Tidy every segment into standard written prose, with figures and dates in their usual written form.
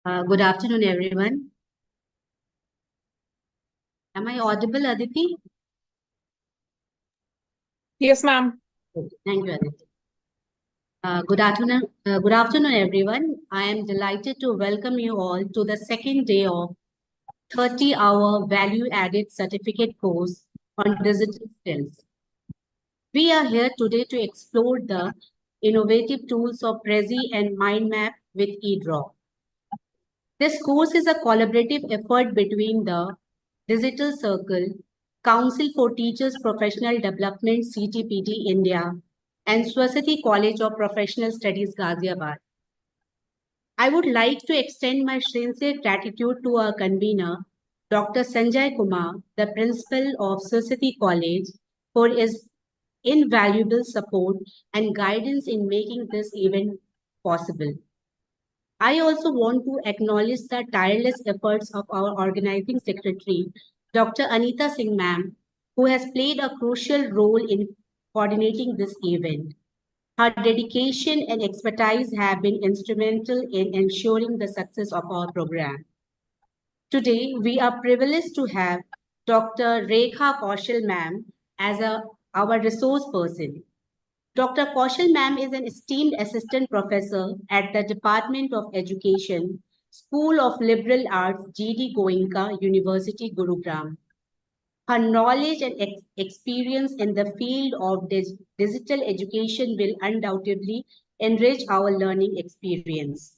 Good afternoon, everyone. Am I audible, Aditi? Yes, ma'am. Okay, thank you, Aditi. Good afternoon, everyone. I am delighted to welcome you all to the second day of 30-hour value-added certificate course on digital skills. We are here today to explore the innovative tools of Prezi and MindMap with eDraw. This course is a collaborative effort between the Digital Circle, Council for Teachers Professional Development CTPD India, and Swasati College of Professional Studies Ghaziabad. I would like to extend my sincere gratitude to our convener, Dr. Sanjay Kumar, the principal of Swasati College, for his invaluable support and guidance in making this event possible. I also want to acknowledge the tireless efforts of our organizing secretary, Dr. Anita Singh Ma'am, who has played a crucial role in coordinating this event. Her dedication and expertise have been instrumental in ensuring the success of our program. Today, we are privileged to have Dr. Rekha Kaushal Ma'am as our resource person. Dr. Kaushal Ma'am is an esteemed assistant professor at the Department of Education, School of Liberal Arts, GD Goenka University, Gurugram. Her knowledge and experience in the field of digital education will undoubtedly enrich our learning experience.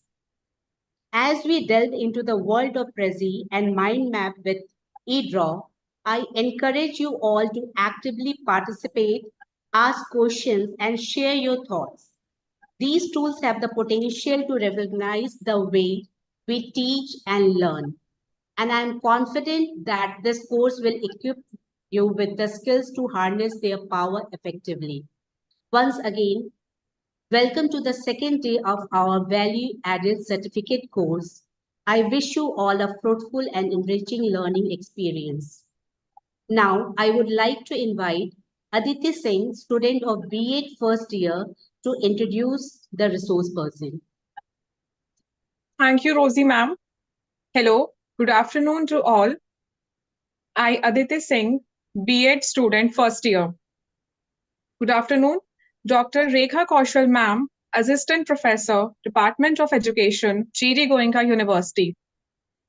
As we delve into the world of Prezi and mind map with eDraw, I encourage you all to actively participate, ask questions, and share your thoughts. These tools have the potential to revolutionize the way we teach and learn. And I'm confident that this course will equip you with the skills to harness their power effectively. Once again, welcome to the second day of our value added certificate course. I wish you all a fruitful and enriching learning experience. Now, I would like to invite Aditi Singh, student of B.Ed first year, to introduce the resource person. Thank you, Rosie, ma'am. Hello. Good afternoon to all. I, Aditi Singh, B.Ed student, first year. Good afternoon, Dr. Rekha Kaushal, ma'am, Assistant Professor, Department of Education, GD Goenka University.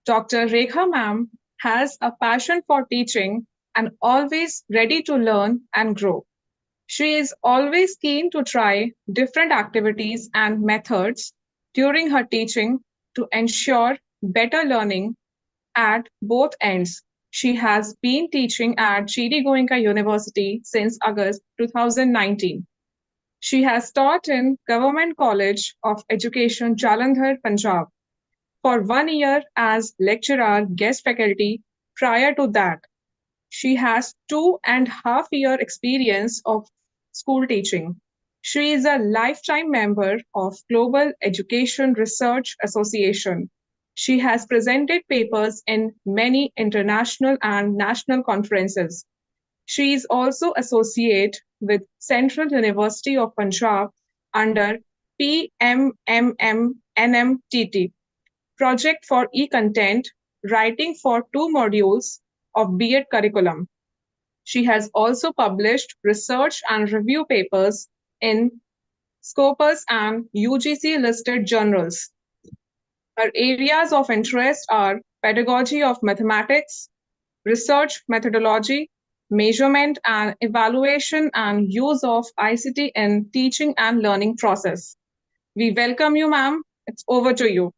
Dr. Rekha, ma'am, has a passion for teaching and always ready to learn and grow. She is always keen to try different activities and methods during her teaching to ensure better learning at both ends. She has been teaching at GD Goenka University since August 2019. She has taught in Government College of Education, Jalandhar, Punjab, for 1 year as lecturer guest faculty. Prior to that, she has 2.5 year experience of school teaching. She is a lifetime member of Global Education Research Association. She has presented papers in many international and national conferences. She is also associate with Central University of Punjab under PMMMNMTT project for e-content writing for 2 modules of B.Ed curriculum. She has also published research and review papers in Scopus and UGC listed journals. Her areas of interest are pedagogy of mathematics, research methodology, measurement and evaluation, and use of ICT in teaching and learning process. We welcome you, ma'am. It's over to you.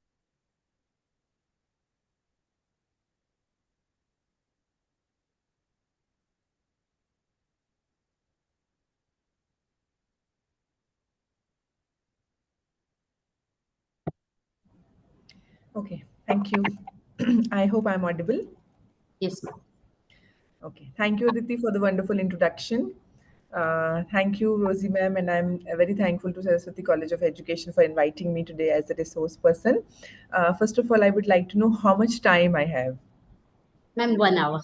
Okay, thank you. I hope I'm audible. Yes, ma'am. Okay, thank you, Aditi, for the wonderful introduction. Thank you, Rosie ma'am, and I'm very thankful to Saraswati College of Education for inviting me today as a resource person. First of all, I would like to know how much time I have. Ma'am, 1 hour.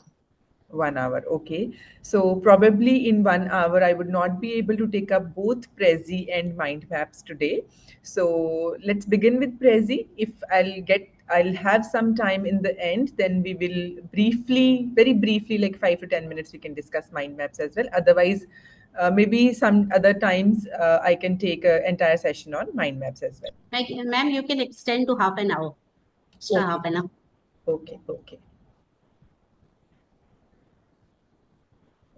1 hour. Okay. So probably in 1 hour, I would not be able to take up both Prezi and mind maps today. So let's begin with Prezi. If I'll have some time in the end, then we will briefly, very briefly, like 5 to 10 minutes, we can discuss mind maps as well. Otherwise, maybe some other times I can take an entire session on mind maps as well. Like, ma'am, you can extend to half an hour. Extra half an hour. Okay, okay.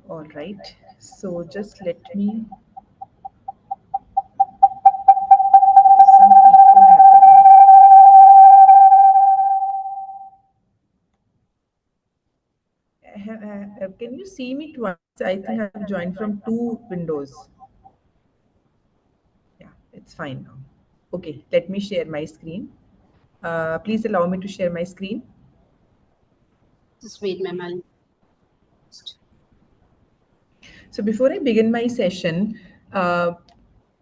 All right. So just let me. Some echo happening. Can you see me twice? I think I have joined from two windows. Yeah, it's fine now. Okay, let me share my screen. Please allow me to share my screen. Just wait, ma'am. So before I begin my session,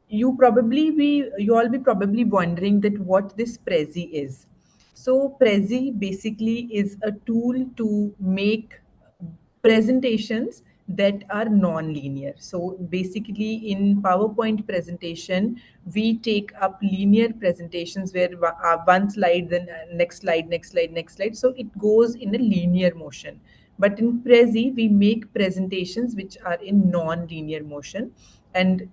you all be probably wondering that what this Prezi is. So Prezi basically is a tool to make presentations that are non-linear. So basically in PowerPoint presentation, we take up linear presentations where one slide, then next slide, next slide, next slide. So it goes in a linear motion. But in Prezi, we make presentations which are in non-linear motion, and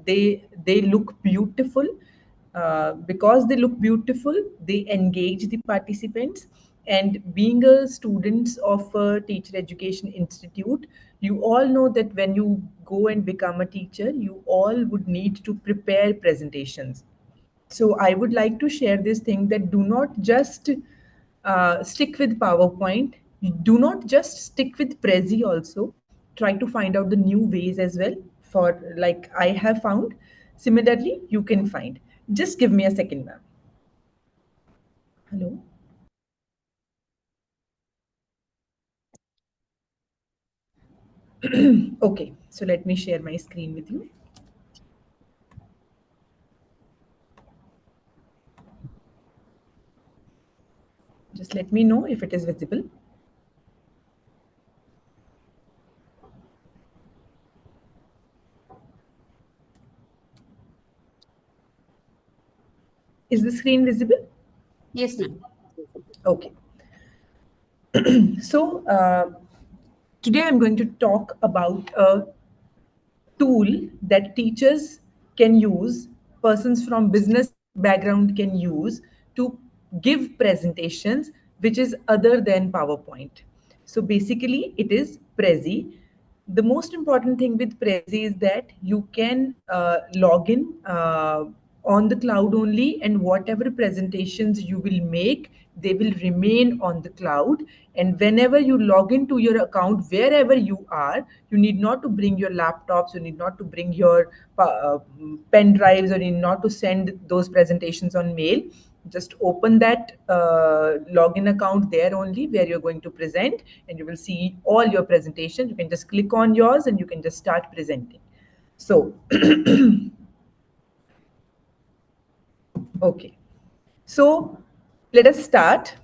they look beautiful. Because they look beautiful, they engage the participants. And being a students of a teacher education institute, you all know that when you go and become a teacher, you all would need to prepare presentations. So I would like to share this thing that do not just stick with PowerPoint. Do not just stick with Prezi also. Try to find out the new ways as well, for like I have found. Similarly, you can find. Just give me a second, ma'am. Hello. Okay, so let me share my screen with you. Just let me know if it is visible. Is the screen visible? Yes, ma'am. Okay. So today I'm going to talk about a tool that teachers can use, persons from business background can use to give presentations which is other than PowerPoint. So basically it is Prezi. The most important thing with Prezi is that you can log in on the cloud only, and whatever presentations you will make, they will remain on the cloud. And whenever you log into your account, wherever you are, you need not to bring your laptops, you need not to bring your pen drives, or you need not to send those presentations on mail. Just open that login account there only, where you're going to present, and you will see all your presentations. You can just click on yours and you can just start presenting. So okay, so let us start.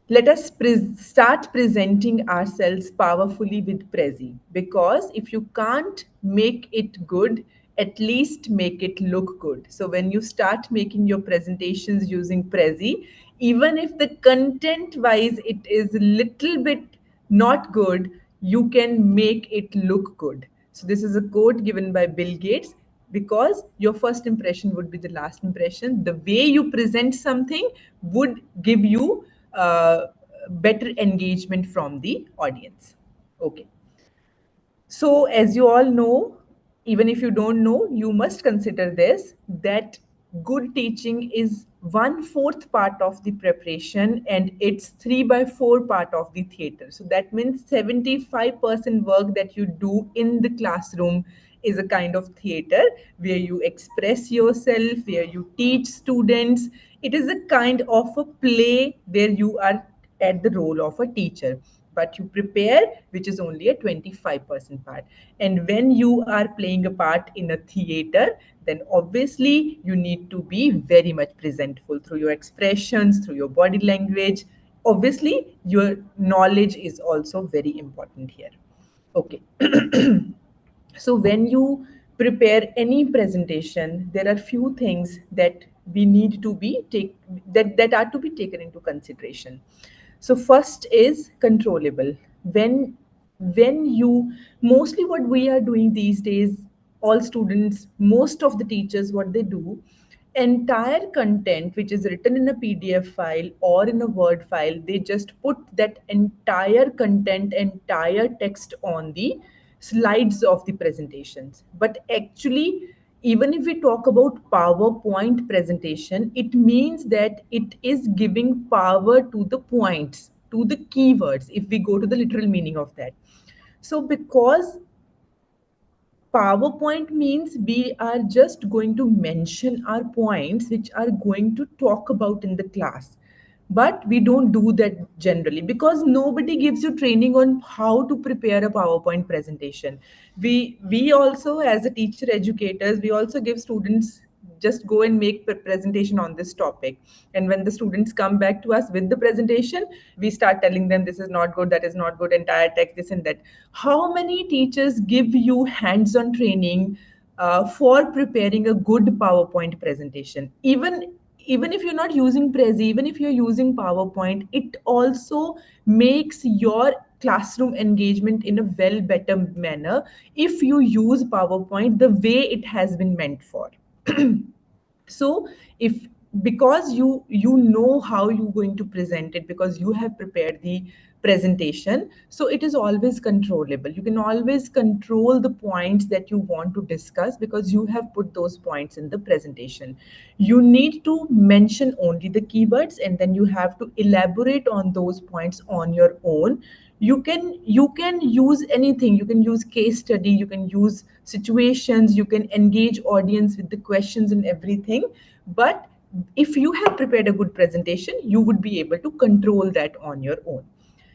Let us start presenting ourselves powerfully with Prezi, because if you can't make it good, at least make it look good. So when you start making your presentations using Prezi, even if the content wise it is a little bit not good, you can make it look good. So this is a quote given by Bill Gates: because your first impression would be the last impression. The way you present something would give you better engagement from the audience. Okay. So as you all know, even if you don't know, you must consider this, that good teaching is 1/4 part of the preparation, and it's 3/4 part of the theater. So that means 75% work that you do in the classroom is a kind of theater where you express yourself, where you teach students. It is a kind of a play where you are at the role of a teacher, but you prepare, which is only a 25% part. And when you are playing a part in a theater, then obviously you need to be very much presentful through your expressions, through your body language. obviously your knowledge is also very important here. Okay. So when you prepare any presentation, there are few things that we need to be that are to be taken into consideration. So first is controllable. When you, mostly what we are doing these days, all students, most of the teachers, what they do, entire content which is written in a PDF file or in a Word file, they just put that entire content, entire text on the slides of the presentations. But actually, even if we talk about PowerPoint presentation, it means that it is giving power to the points, to the keywords, if we go to the literal meaning of that. So because PowerPoint means we are just going to mention our points which are going to talk about in the class. But we don't do that generally because nobody gives you training on how to prepare a PowerPoint presentation. We also, as a teacher educators, we also give students just go and make presentation on this topic, and when the students come back to us with the presentation, we start telling them this is not good, that is not good, entire text, this and that. How many teachers give you hands-on training for preparing a good PowerPoint presentation? Even if you're not using Prezi, even if you're using PowerPoint, it also makes your classroom engagement in a well better manner if you use PowerPoint the way it has been meant for. So if, because you know how you're going to present it, because you have prepared the presentation, so it is always controllable. You can always control the points that you want to discuss because you have put those points in the presentation. You need to mention only the keywords, and then you have to elaborate on those points on your own. You can use anything. You can use case study, you can use situations, you can engage audience with the questions and everything. But if you have prepared a good presentation, you would be able to control that on your own.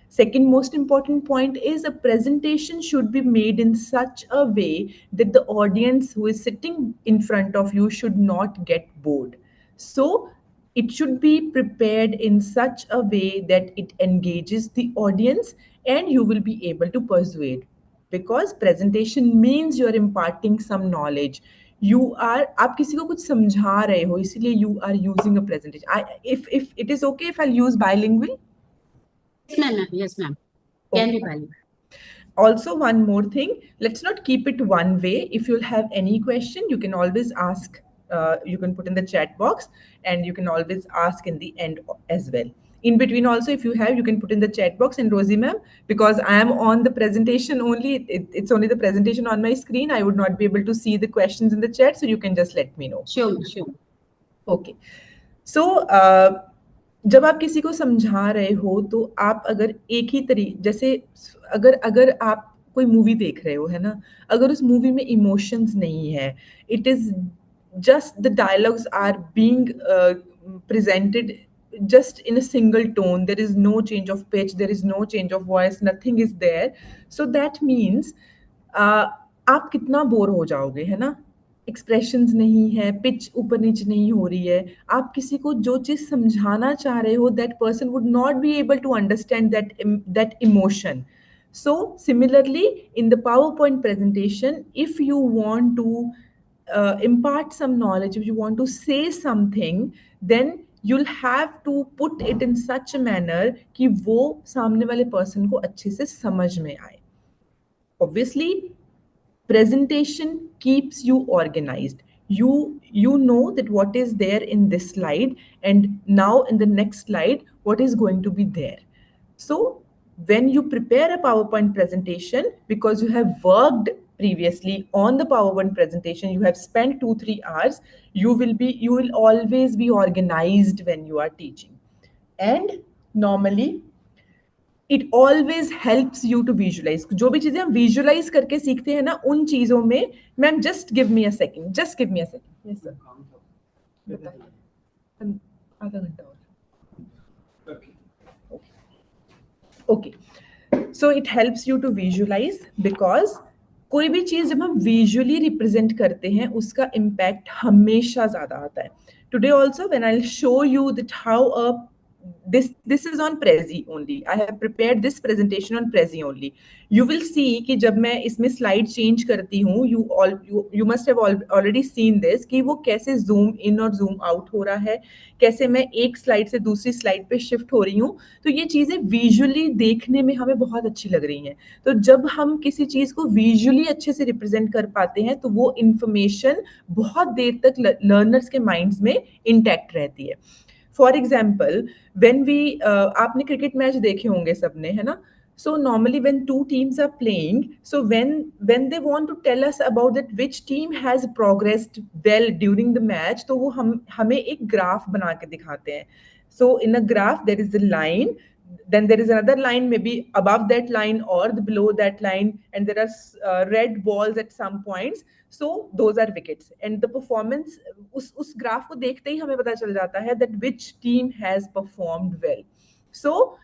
Second most important point is a presentation should be made in such a way that the audience who is sitting in front of you should not get bored. So it should be prepared in such a way that it engages the audience and you will be able to persuade, because presentation means you are imparting some knowledge. You are, आप किसी को कुछ समझा रहे हो, इसीलिए you are using a presentation. If it is okay if I'll use bilingual. Yes, ma'am. Yes, ma'am. Can be valid. Also, one more thing, let's not keep it one way. If you'll have any question, you can always ask. You can put in the chat box, and you can always ask in the end as well. In between also, if you have, you can put in the chat box. And Rosie ma'am, because I am on the presentation only, it's only the presentation on my screen, I would not be able to see the questions in the chat, so you can just let me know. Sure, sure. Okay so जब आप किसी को समझा रहे हो तो आप अगर एक ही जैसे अगर अगर आप कोई मूवी देख रहे हो, है ना, अगर उस मूवी में इमोशंस नहीं है, it is just the dialogues are being presented just in a single tone, there is no change of pitch, there is no change of voice, nothing is there, so that means आप कितना bore हो जाओगे, है ना. Expressions नहीं है, pitch ऊपर नीचे नहीं हो रही है, आप किसी को जो चीज समझाना चाह रहे हो, that person would not be able to understand that emotion. So similarly, in the PowerPoint presentation, if you want to impart some knowledge, if you want to say something, then you'll have to put it in such a manner कि वो सामने वाले person को अच्छे से समझ में आए. Obviously, presentation keeps you organized. You know that what is there in this slide, and now in the next slide what is going to be there. So when you prepare a PowerPoint presentation, because you have worked previously on the PowerPoint presentation, you have spent 2-3 hours, you will always be organized when you are teaching. And normally it always helps you to visualize. जो भी चीजें हम visualize करके सीखते हैं ना, उन चीजों में, ma'am just give me a second. Yes sir. बताइए. आधा घंटा और. Okay. So it helps you to visualize, because कोई भी चीज जब हम visually represent करते हैं, उसका impact हमेशा ज्यादा आता है. Today also, when I'll show you that how a this is on Prezi only. I have prepared this presentation on Prezi only. You will see कि जब मैं इसमें slide change करती हूँ, you must have already seen this कि वो कैसे zoom in और zoom out हो रहा है, कैसे मैं एक slide से दूसरी slide पे shift हो रही हूँ. तो ये चीजें visually देखने में हमें बहुत अच्छी लग रही हैं. तो जब हम किसी चीज को visually अच्छे से represent कर पाते हैं, तो वो information बहुत देर तक learners के minds में intact रहती है. फॉर एग्जाम्पल वेन वी आपने क्रिकेट मैच देखे होंगे सबने, है ना? So normally when two teams are playing, so when they want to tell us about that which team has progressed well during the match, तो वो हमें एक ग्राफ बना के दिखाते हैं. So in a graph there is a line, then there is another line maybe above that line or below that line, and there are red balls at some points. So those are wickets, and the performance उस graph को देखते ही हमें पता चल जाता है that which team has performed well. So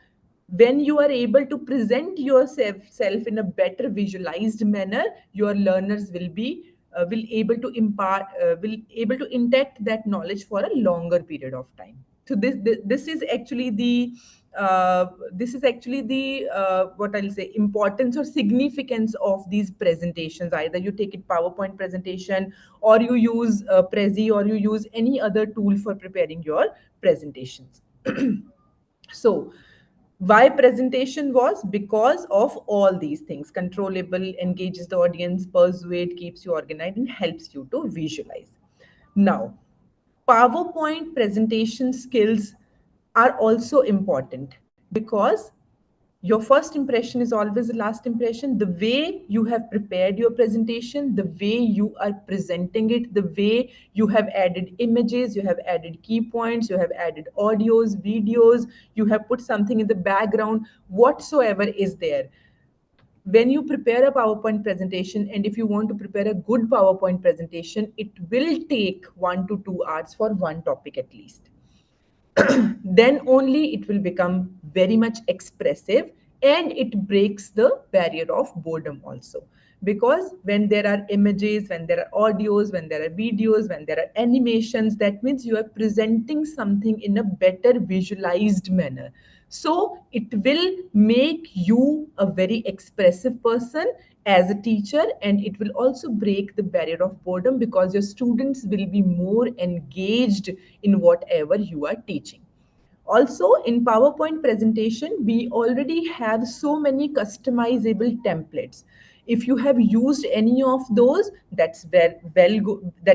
when you are able to present yourself in a better visualized manner, your learners will able to intact that knowledge for a longer period of time. So this is actually the what I'll say importance or significance of these presentations. Either you take it PowerPoint presentation, or you use Prezi, or you use any other tool for preparing your presentations. So why presentation was? Because of all these things: controllable, engages the audience, persuade, keeps you organized, and helps you to visualize. Now, PowerPoint presentation skills are also important because your first impression is always the last impression. The way you have prepared your presentation, the way you are presenting it, the way you have added images, you have added key points, you have added audios, videos, you have put something in the background, whatsoever is there. When you prepare a PowerPoint presentation, and if you want to prepare a good PowerPoint presentation, it will take 1 to 2 hours for one topic at least. Then only it will become very much expressive, and it breaks the barrier of boredom also. Because when there are images, when there are audios, when there are videos, when there are animations, that means you are presenting something in a better visualized manner. So it will make you a very expressive person as a teacher, and it will also break the barrier of boredom because your students will be more engaged in whatever you are teaching. Also, in PowerPoint presentation, we already have so many customizable templates. If you have used any of those, that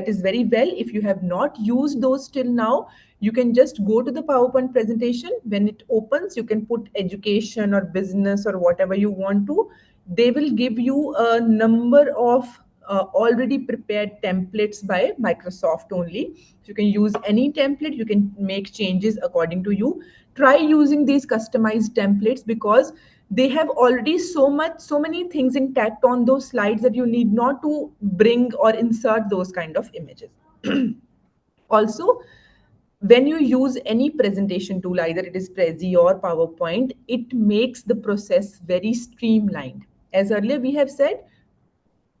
is very well. If you have not used those till now, you can just go to the PowerPoint presentation. When it opens, you can put education or business or whatever you want to. They will give you a number of already prepared templates by Microsoft only. So you can use any template, you can make changes according to you. Try using these customized templates because they have already so many things intact on those slides that you need not to bring or insert those kind of images. Also, when you use any presentation tool, either it is Prezi or PowerPoint, it makes the process very streamlined. As earlier we have said,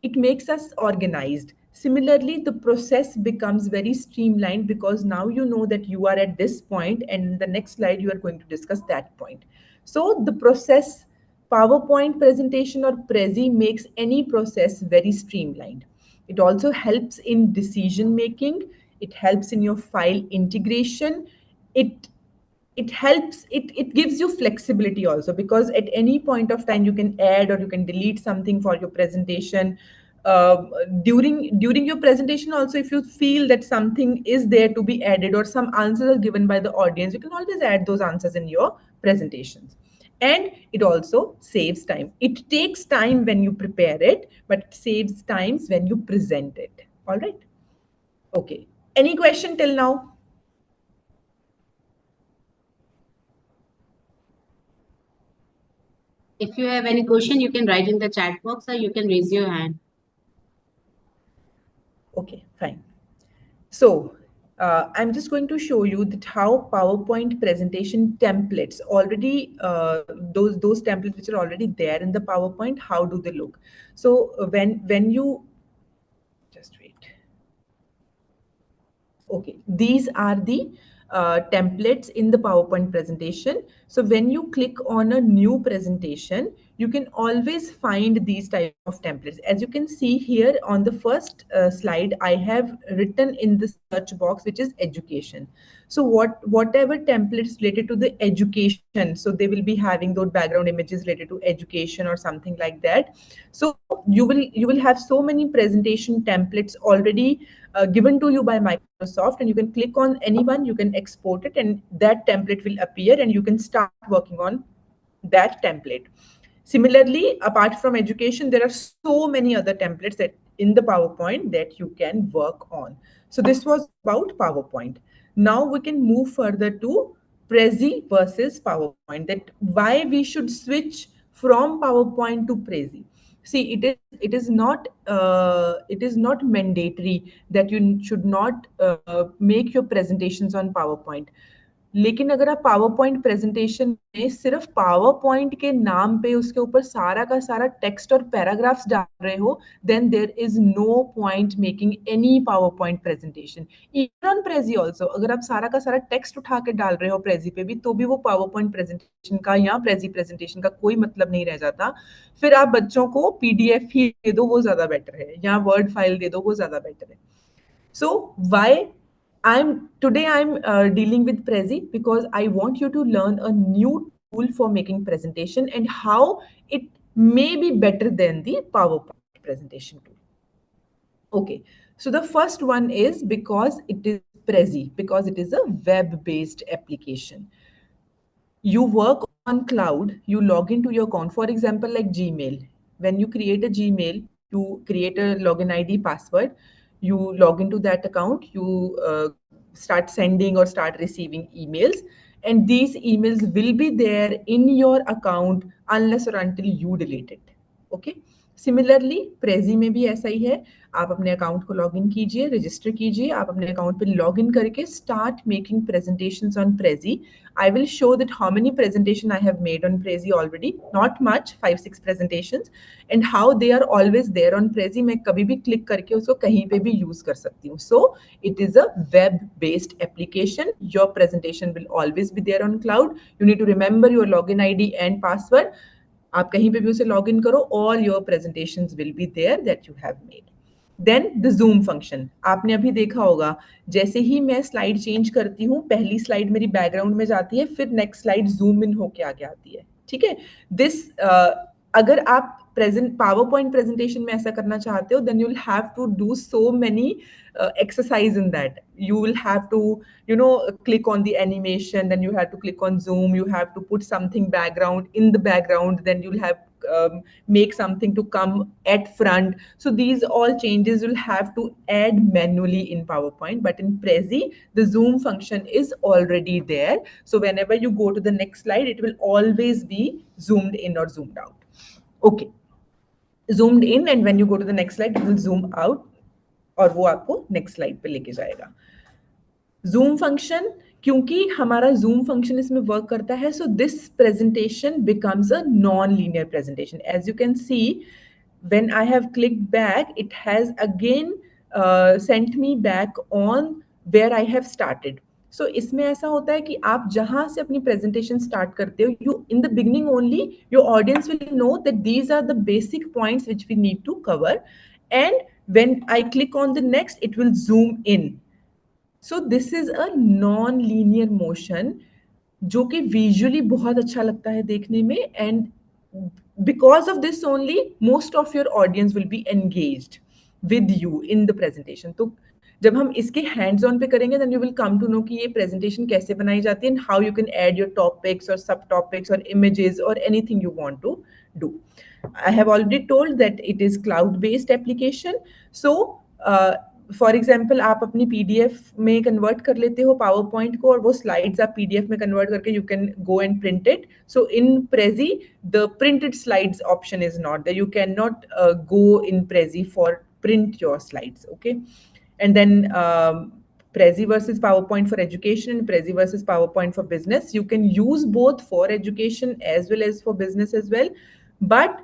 it makes us organized. Similarly, the process becomes very streamlined because now you know that you are at this point, and in the next slide you are going to discuss that point. So the process, PowerPoint presentation or Prezi, makes any process very streamlined. It also helps in decision making. It helps in your file integration. It helps, it gives you flexibility also, because at any point of time you can add or you can delete something for your presentation. During your presentation also, if you feel that something is there to be added or some answers are given by the audience, you can always add those answers in your presentations. And it also saves time. It takes time when you prepare it, but it saves times when you present it. All right. Okay, any question till now? If you have any question, you can write in the chat box or you can raise your hand. Okay, fine. So I'm just going to show you that how PowerPoint presentation templates already, those templates which are already there in the PowerPoint, how do they look? So when you, just wait. Okay, these are the templates in the PowerPoint presentation. So when you click on a new presentation, you can always find these type of templates. As you can see here on the first slide, I have written in the search box, which is education. So whatever templates related to the education, so they will be having those background images related to education or something like that. So you will have so many presentation templates already given to you by Microsoft, and you can click on anyone, you can export it, and that template will appear, and you can start working on that template. Similarly, apart from education, there are so many other templates that in the PowerPoint that you can work on. So this was about PowerPoint. Now we can move further to Prezi versus PowerPoint, that why we should switch from PowerPoint to Prezi. See, it is not mandatory that you should not make your presentations on PowerPoint. लेकिन अगर आप power point presentation में सिर्फ power point के नाम पे उसके ऊपर सारा का सारा टेक्स्ट और पैराग्राफ्स डाल रहे हो, then there is no point making any PowerPoint presentation. Even on Prezi also, अगर आप सारा का सारा टेक्स्ट उठा के डाल रहे हो प्रेजी पे भी, तो भी वो पावर पॉइंट प्रेजेंटेशन का या प्रेजी प्रेजेंटेशन का कोई मतलब नहीं रह जाता. फिर आप बच्चों को पीडीएफ ही दे दो, वो ज्यादा बेटर है, या वर्ड फाइल दे दो, वो ज्यादा बेटर है. So why I'm dealing with Prezi, because I want you to learn a new tool for making presentation and how it may be better than the PowerPoint presentation tool. Okay, so the first one is because it is Prezi, because it is a web-based application. You work on cloud, you log into your account. For example, like Gmail. When you create a Gmail, you create a login ID password, you log into that account, you start sending or start receiving emails, and these emails will be there in your account unless or until you delete it. Okay. Similarly Prezi में भी ऐसा ही है. आप अपने account को login कीजिए, register कीजिए, आप अपने अकाउंट पे लॉगिन करके start making presentations on Prezi. I will show that how many presentation I have made on Prezi already. Not much, 5-6 presentations, and how they are always there on Prezi. मैं कभी भी click करके उसको कहीं पे भी use कर सकती हूँ. So it is a web-based application. Your presentation will always be there on cloud. You need to remember your login ID and password. आप कहीं पे भी उसे लॉग इन करो, all your presentations will be there that you have made. Then the zoom function आपने अभी देखा होगा. जैसे ही मैं स्लाइड चेंज करती हूँ, पहली स्लाइड मेरी बैकग्राउंड में जाती है, फिर नेक्स्ट स्लाइड जूम इन होके आगे आती है. ठीक है. दिस अगर आप पावर पॉइंट प्रेजेंटेशन में ऐसा करना चाहते हो, then you will have to do so many exercise in that. You will have to click on the animation, then you have to click on zoom, you have to put something background in the background, then you'll have make something to come at front. So these all changes you'll have to add manually in PowerPoint, but in Prezi the zoom function is already there. So whenever you go to the next slide, it will always be zoomed in or zoomed out. Okay, zoomed in, and when you go to the next slide, it will zoom out और वो आपको next slide पे लेके जाएगा. Zoom function, क्योंकि हमारा zoom function इसमें work करता है, so this presentation becomes a non linear presentation. As you can see, when I have clicked back, it has again sent me back on where I have started. So इसमें ऐसा होता है कि आप जहां से अपनी प्रेजेंटेशन स्टार्ट करते हो, you in the beginning only your audience will know that these are the basic points which we need to cover, and when I click on the next, it will zoom in. So this is a non-linear motion जो कि visually बहुत अच्छा लगता है देखने में, and because of this only most of your audience will be engaged with you in the presentation. तो जब हम इसके hands on पे करेंगे, then you will come to know कि ये presentation कैसे बनाई जाती है, and how you can add your topics or subtopics or images or anything you want to do. I have already told that it is cloud-based application. So, for example, आप अपनी PDF में convert कर लेते हो PowerPoint को, और वो slides आप PDF में convert करके you can go and print it. So in Prezi, the printed slides option is not there. You cannot go in Prezi for print your slides. Okay, and then Prezi versus PowerPoint for education and Prezi versus PowerPoint for business. You can use both for education as well as for business as well, but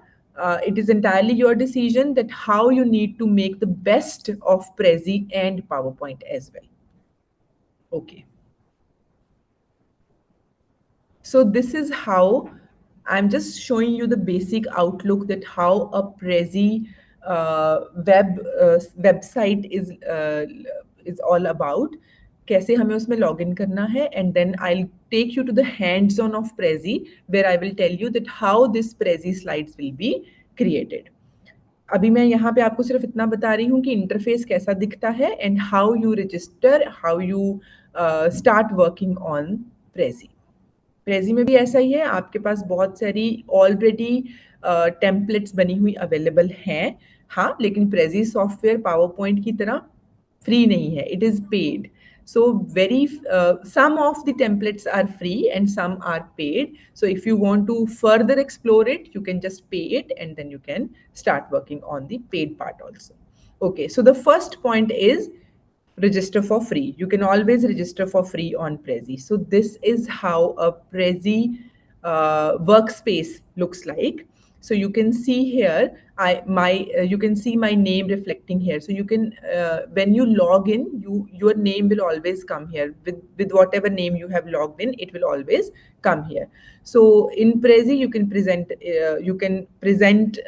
it is entirely your decision that how you need to make the best of Prezi and PowerPoint as well. Okay. So this is how I'm just showing you the basic outlook that how a Prezi website is all about. कैसे हमें उसमें log in करना है, and then I'll take you to the hands on of Prezi where I will tell you that how this Prezi slides will be created. अभी मैं यहाँ पे आपको सिर्फ इतना बता रही हूँ कि इंटरफेस कैसा दिखता है and how you register, how you start working on Prezi. Prezi में भी ऐसा ही है, आपके पास बहुत सारी ऑलरेडी टेम्पलेट्स बनी हुई अवेलेबल हैं. हाँ, लेकिन प्रेजी सॉफ्टवेयर पावर पॉइंट की तरह फ्री नहीं है, it is paid. So some of the templates are free and some are paid. So if you want to further explore it, you can just pay it and then you can start working on the paid part also. Okay, so the first point is register for free. You can always register for free on Prezi. So this is how a Prezi workspace looks like. So you can see here, you can see my name reflecting here. So you can, when you log in, your name will always come here with whatever name you have logged in. It will always come here. So in Prezi, you can present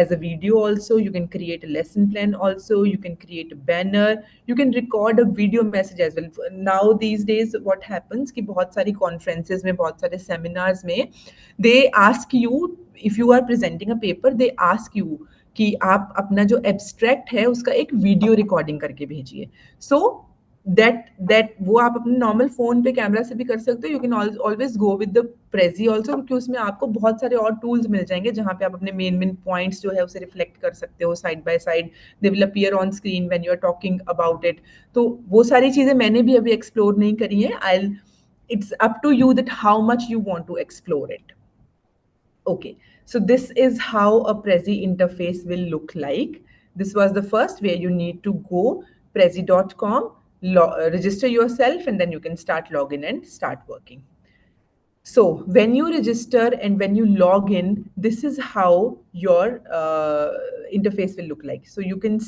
as a video also. You can create a lesson plan also. You can create a banner. You can record a video message as well. Now these days, what happens कि बहुत सारी conferences में, बहुत सारे seminars में, they ask you, if you are presenting a paper, they ask you कि आप अपना जो abstract है उसका एक video recording करके भेजिए. So that वो आप अपने नॉर्मल फोन पे कैमरा से भी कर सकते हो. You can always go with the Prezi also, क्योंकि उसमें आपको बहुत सारे और टूल्स मिल जाएंगे जहाँ पे आप अपने मेन पॉइंट्स जो है उसे रिफ्लेक्ट कर सकते हो side by side. They will appear on screen when you are talking about it. तो वो सारी चीजें मैंने भी अभी एक्सप्लोर नहीं करी है. It's up to you that how much you want to explore it. Okay, so this is how a Prezi interface will look like. This was the first, where you need to go prezi.com, register yourself, and then you can start login and start working. So when you register and when you log in, this is how your interface will look like. So you can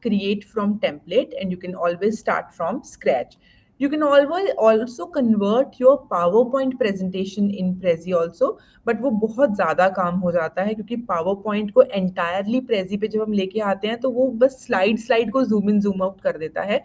create from template, and you can always start from scratch. You can always also convert your PowerPoint presentation in Prezi also, but वो बहुत ज़्यादा काम हो जाता है, क्योंकि PowerPoint को entirely Prezi पे जब हम लेके आते हैं तो वो बस स्लाइड को zoom in zoom out कर देता है.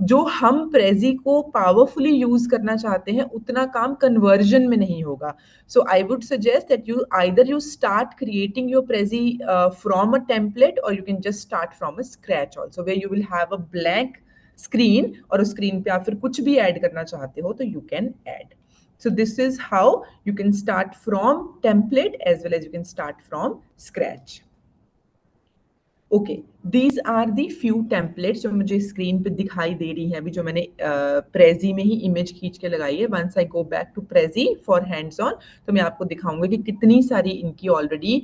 जो हम प्रेजी को पावरफुली यूज करना चाहते हैं उतना काम कन्वर्जन में नहीं होगा. So I would suggest that you either you start creating your Prezi from a template, और you can just start from a scratch also, where you will have a blank screen, और उस screen पे आप फिर कुछ भी add करना चाहते हो तो you can add. So this is how you can start from template as well as you can start from scratch. Okay, these are the few templates जो मुझे स्क्रीन पे दिखाई दे रही हैं अभी, जो मैंने प्रेजी में ही इमेज खींच के लगाई है. Once I go back to Prezi for hands on, तो मैं आपको दिखाऊंगा कि कितनी सारी इनकी ऑलरेडी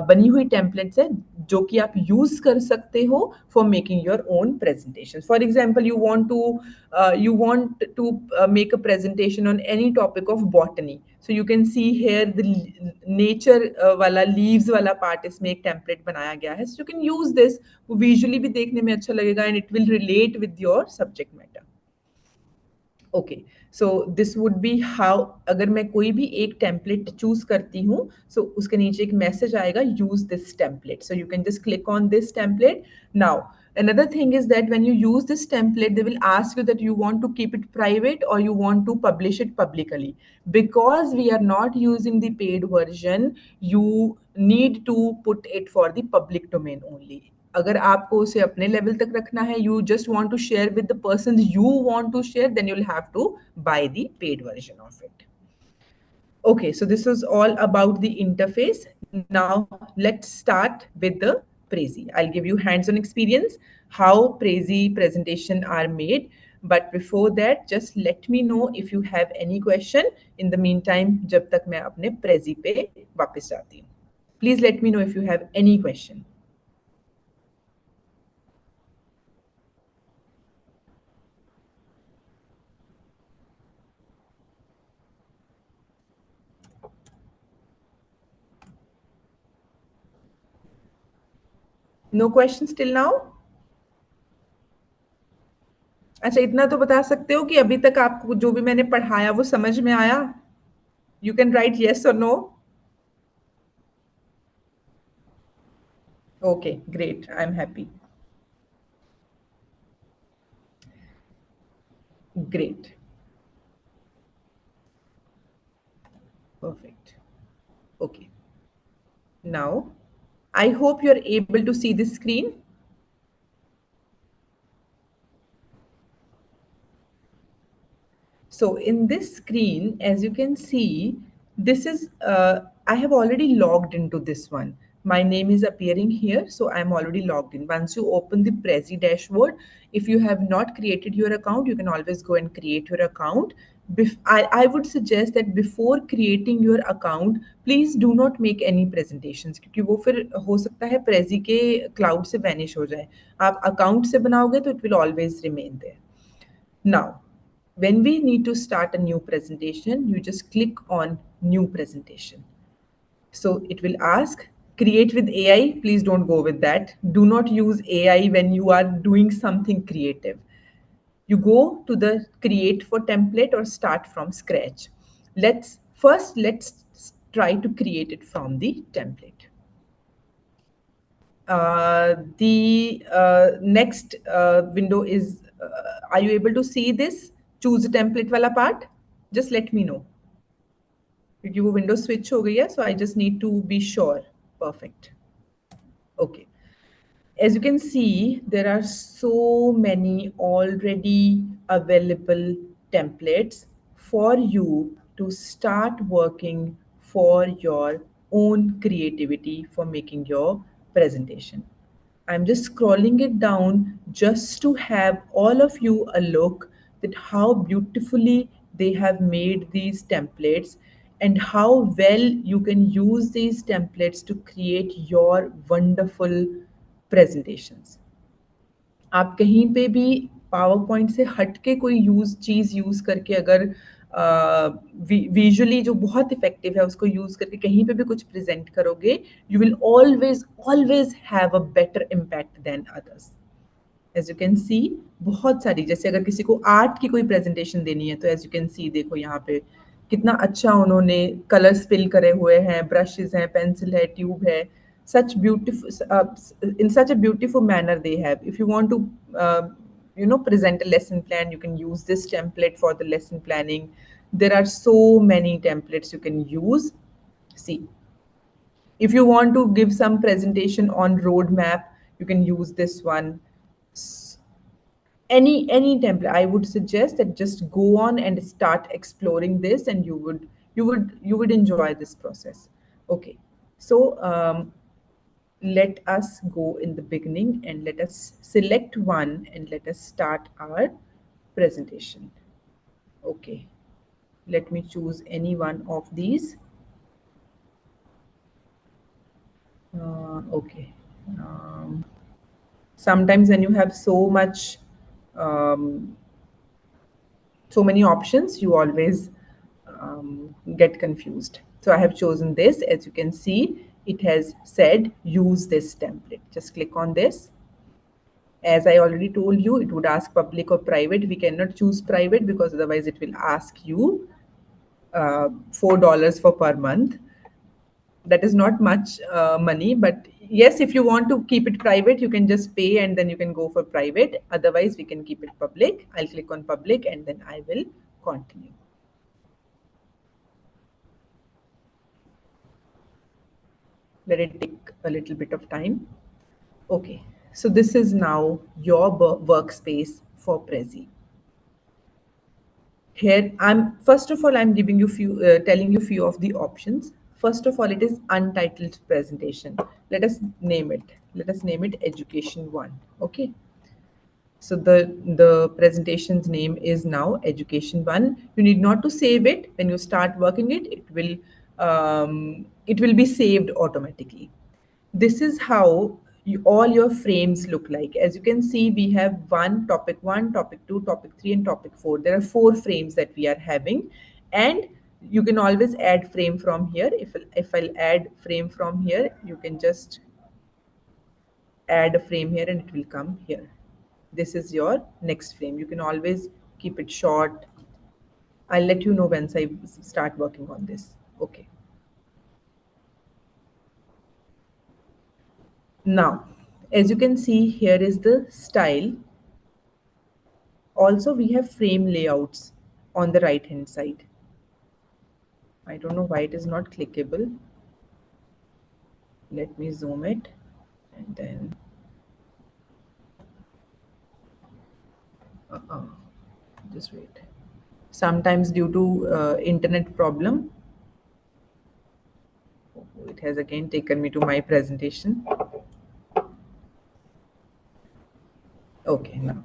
बनी हुई टेम्पलेट्स हैं जो कि आप यूज कर सकते हो for making your own presentation. For example, you want to make a presentation on any topic of botany. So you can see here the nature वाला leaves वाला part इसमें एक template बनाया गया है. So you can use this. वो visually भी देखने में अच्छा लगेगा and it will relate with your subject matter. Okay, so this would be how, अगर मैं कोई भी एक template choose करती हूँ, so उसके नीचे एक message आएगा, use this template. So you can just click on this template. Now, another thing is that when you use this template, they will ask you that you want to keep it private or you want to publish it publicly. Because we are not using the paid version, you need to put it for the public domain only. अगर आपको उसे अपने level तक रखना है, you just want to share with the persons you want to share, then you'll have to buy the paid version of it. Okay, so this is all about the interface. Now let's start with the Prezi. I'll give you hands-on experience how Prezi presentation are made. But before that, just let me know if you have any question. In the meantime, जब तक मैं अपने Prezi पे वापस जाती हूँ. Please let me know if you have any question. No questions till now? अच्छा, इतना तो बता सकते हो कि अभी तक आपको जो भी मैंने पढ़ाया वो समझ में आया? You can write yes or no. Okay, great. I'm happy. Great. Perfect. Okay. Now, I hope you're able to see the screen. So in this screen, as you can see, this is, I have already logged into this one. My name is appearing here, so I'm already logged in. Once you open the Prezi dashboard, if you have not created your account, you can always go and create your account. I would suggest that before creating your account, please do not make any presentations, क्योंकि वो फिर हो सकता है Prezi के cloud से vanish हो जाए. आप account से बनाओगे तो it will always remain there. Now, when we need to start a new presentation, you just click on new presentation. So it will ask create with AI. Please don't go with that. Do not use AI when you are doing something creative. You go to the create for template or start from scratch. Let's try to create it from the template. The next window is, are you able to see this? Choose a template wala part. Just let me know. क्योंकि वो window switch हो गई है, so I just need to be sure. Perfect. Okay. As you can see, there are so many already available templates for you to start working for your own creativity for making your presentation. I'm just scrolling it down just to have all of you a look at how beautifully they have made these templates and how well you can use these templates to create your wonderful presentations. आप कहीं पे भी power point से हट के कोई चीज़ use करके अगर विजुअली जो बहुत इफेक्टिव है उसको यूज़ करके कहीं पे भी कुछ प्रेजेंट करोगे, you will always always have a better impact than others. As you can see, बहुत सारी, जैसे अगर किसी को आर्ट की कोई प्रेजेंटेशन देनी है तो एज यू कैन सी देखो यहाँ पे कितना अच्छा उन्होंने कलर्स फिल करे हुए हैं, ब्रशेस हैं, पेंसिल है, ट्यूब है, such beautiful in such a beautiful manner they have. If you want to present a lesson plan, you can use this template for the lesson planning. There are so many templates you can use. See, if you want to give some presentation on roadmap, you can use this one. Any template, I would suggest that just go on and start exploring this, and you would enjoy this process. Okay, so let us go in the beginning and let us select one and let us start our presentation. Okay, let me choose any one of these. Okay. Sometimes when you have so many options, you always get confused. So I have chosen this. As you can see, it has said use this template. Just click on this. As I already told you, it would ask public or private. We cannot choose private because otherwise it will ask you $4 for per month. That is not much money, but yes, if you want to keep it private, you can just pay and then you can go for private. Otherwise, we can keep it public. I'll click on public and then I will continue. Let it take a little bit of time. Okay, so this is now your workspace for Prezi. Here, first of all, I'm giving you telling you few of the options. First of all, it is untitled presentation. Let us name it. Let us name it Education 1. Okay. So the presentation's name is now Education 1. You need not to save it. When you start working it, it will be saved automatically. This is how all your frames look like. As you can see, we have topic 1, topic 2, topic 3, and topic 4. There are 4 frames that we are having, and you can always add frame from here. If I'll add frame from here, you can just add a frame here and it will come here. This is your next frame. You can always keep it short. I'll let you know once I start working on this. Okay. Now, as you can see, here is the style. Also, we have frame layouts on the right hand side. I don't know why it is not clickable. Let me zoom it and then just wait. Sometimes due to internet problem, it has again taken me to my presentation. Okay, now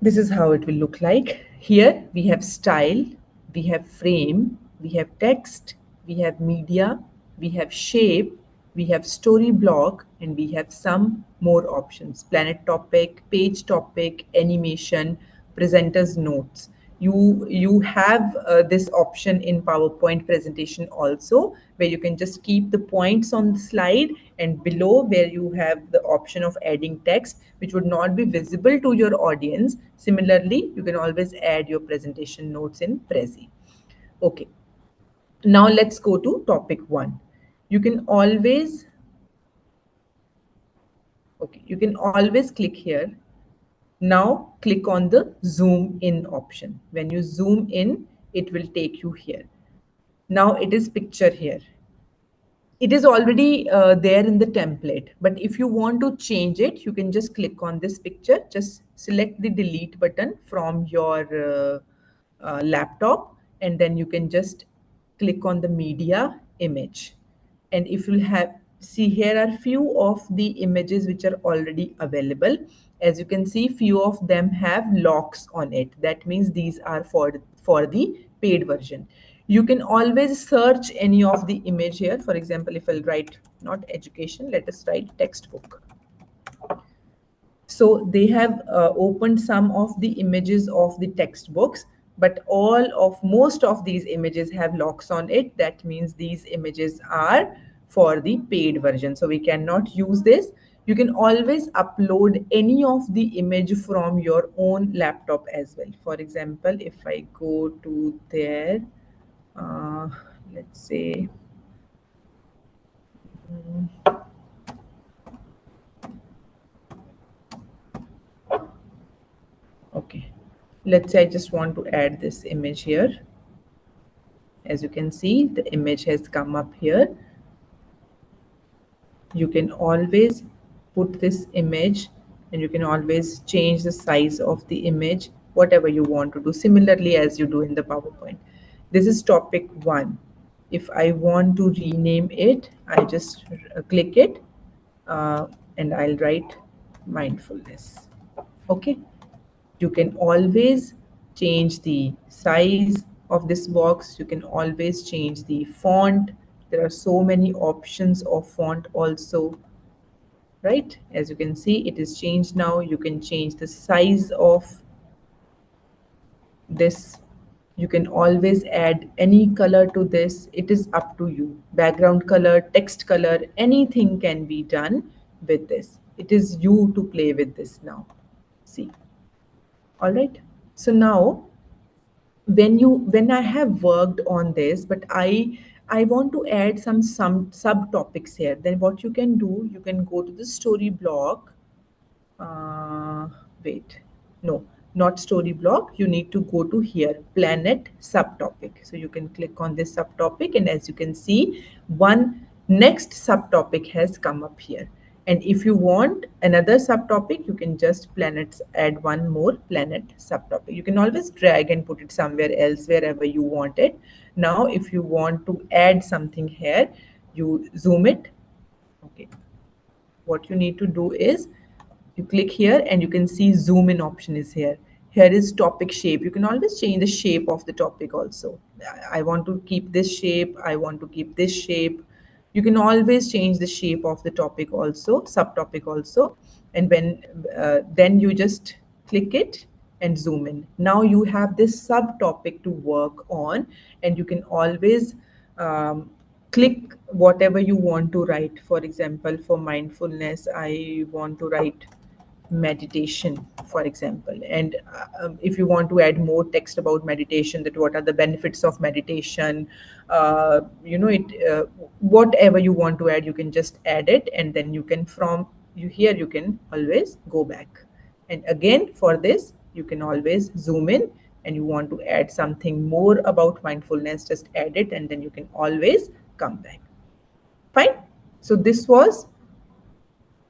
this is how it will look like. Here we have style, we have frame, we have text, we have media, we have shape, we have story block, and we have some more options: planet topic, page topic, animation, presenters notes. You have this option in PowerPoint presentation also, where you can just keep the points on the slide, and below where you have the option of adding text which would not be visible to your audience. Similarly, you can always add your presentation notes in Prezi. Okay, now let's go to topic 1. You can always click here. Now click on the zoom in option. When you zoom in, it will take you here. Now it is picture here. It is already there in the template, but if you want to change it, you can just click on this picture. Just select the delete button from your laptop, and then you can just click on the media image. And if you have, see, here are few of the images which are already available. As you can see, few of them have locks on it. That means these are for the paid version. You can always search any of the image here. For example, if I'll write not education, let us write textbook. So they have opened some of the images of the textbooks, but most of these images have locks on it. That means these images are for the paid version. So we cannot use this. You can always upload any of the image from your own laptop as well. For example, if I go to there, let's say, okay, let's say I just want to add this image here. As you can see, the image has come up here. You can always put this image, and you can always change the size of the image, whatever you want to do, similarly as you do in the PowerPoint. This is topic 1. If I want to rename it, I just click it and I'll write mindfulness. Okay. You can always change the size of this box. You can always change the font. There are so many options of font also, right? As you can see, it is changed now. You can change the size of this. You can always add any color to this. It is up to you. Background color, text color, anything can be done with this. It is you to play with this now. See. All right. So now when I have worked on this, but I want to add some subtopics here, then what you can do, you can go to the story block. Wait, no, not story block. You need to go to here, planet subtopic. So you can click on this subtopic, and as you can see, one next subtopic has come up here. And if you want another subtopic, you can just add one more planet subtopic. You can always drag and put it somewhere else, wherever you want it. Now, if you want to add something here, you zoom it. Okay. What you need to do is you click here, and you can see zoom in option is here. Here is topic shape. You can always change the shape of the topic also. I want to keep this shape. I want to keep this shape. You can always change the shape of the topic also, subtopic also. And then you just click it and zoom in. Now you have this subtopic to work on, and you can always click whatever you want to write. For example, for mindfulness, I want to write meditation, for example, and if you want to add more text about meditation, that what are the benefits of meditation, whatever you want to add, you can just add it, and then you can you can always go back. And again, for this, you can always zoom in, and you want to add something more about mindfulness, just add it, and then you can always come back. Fine. So this was,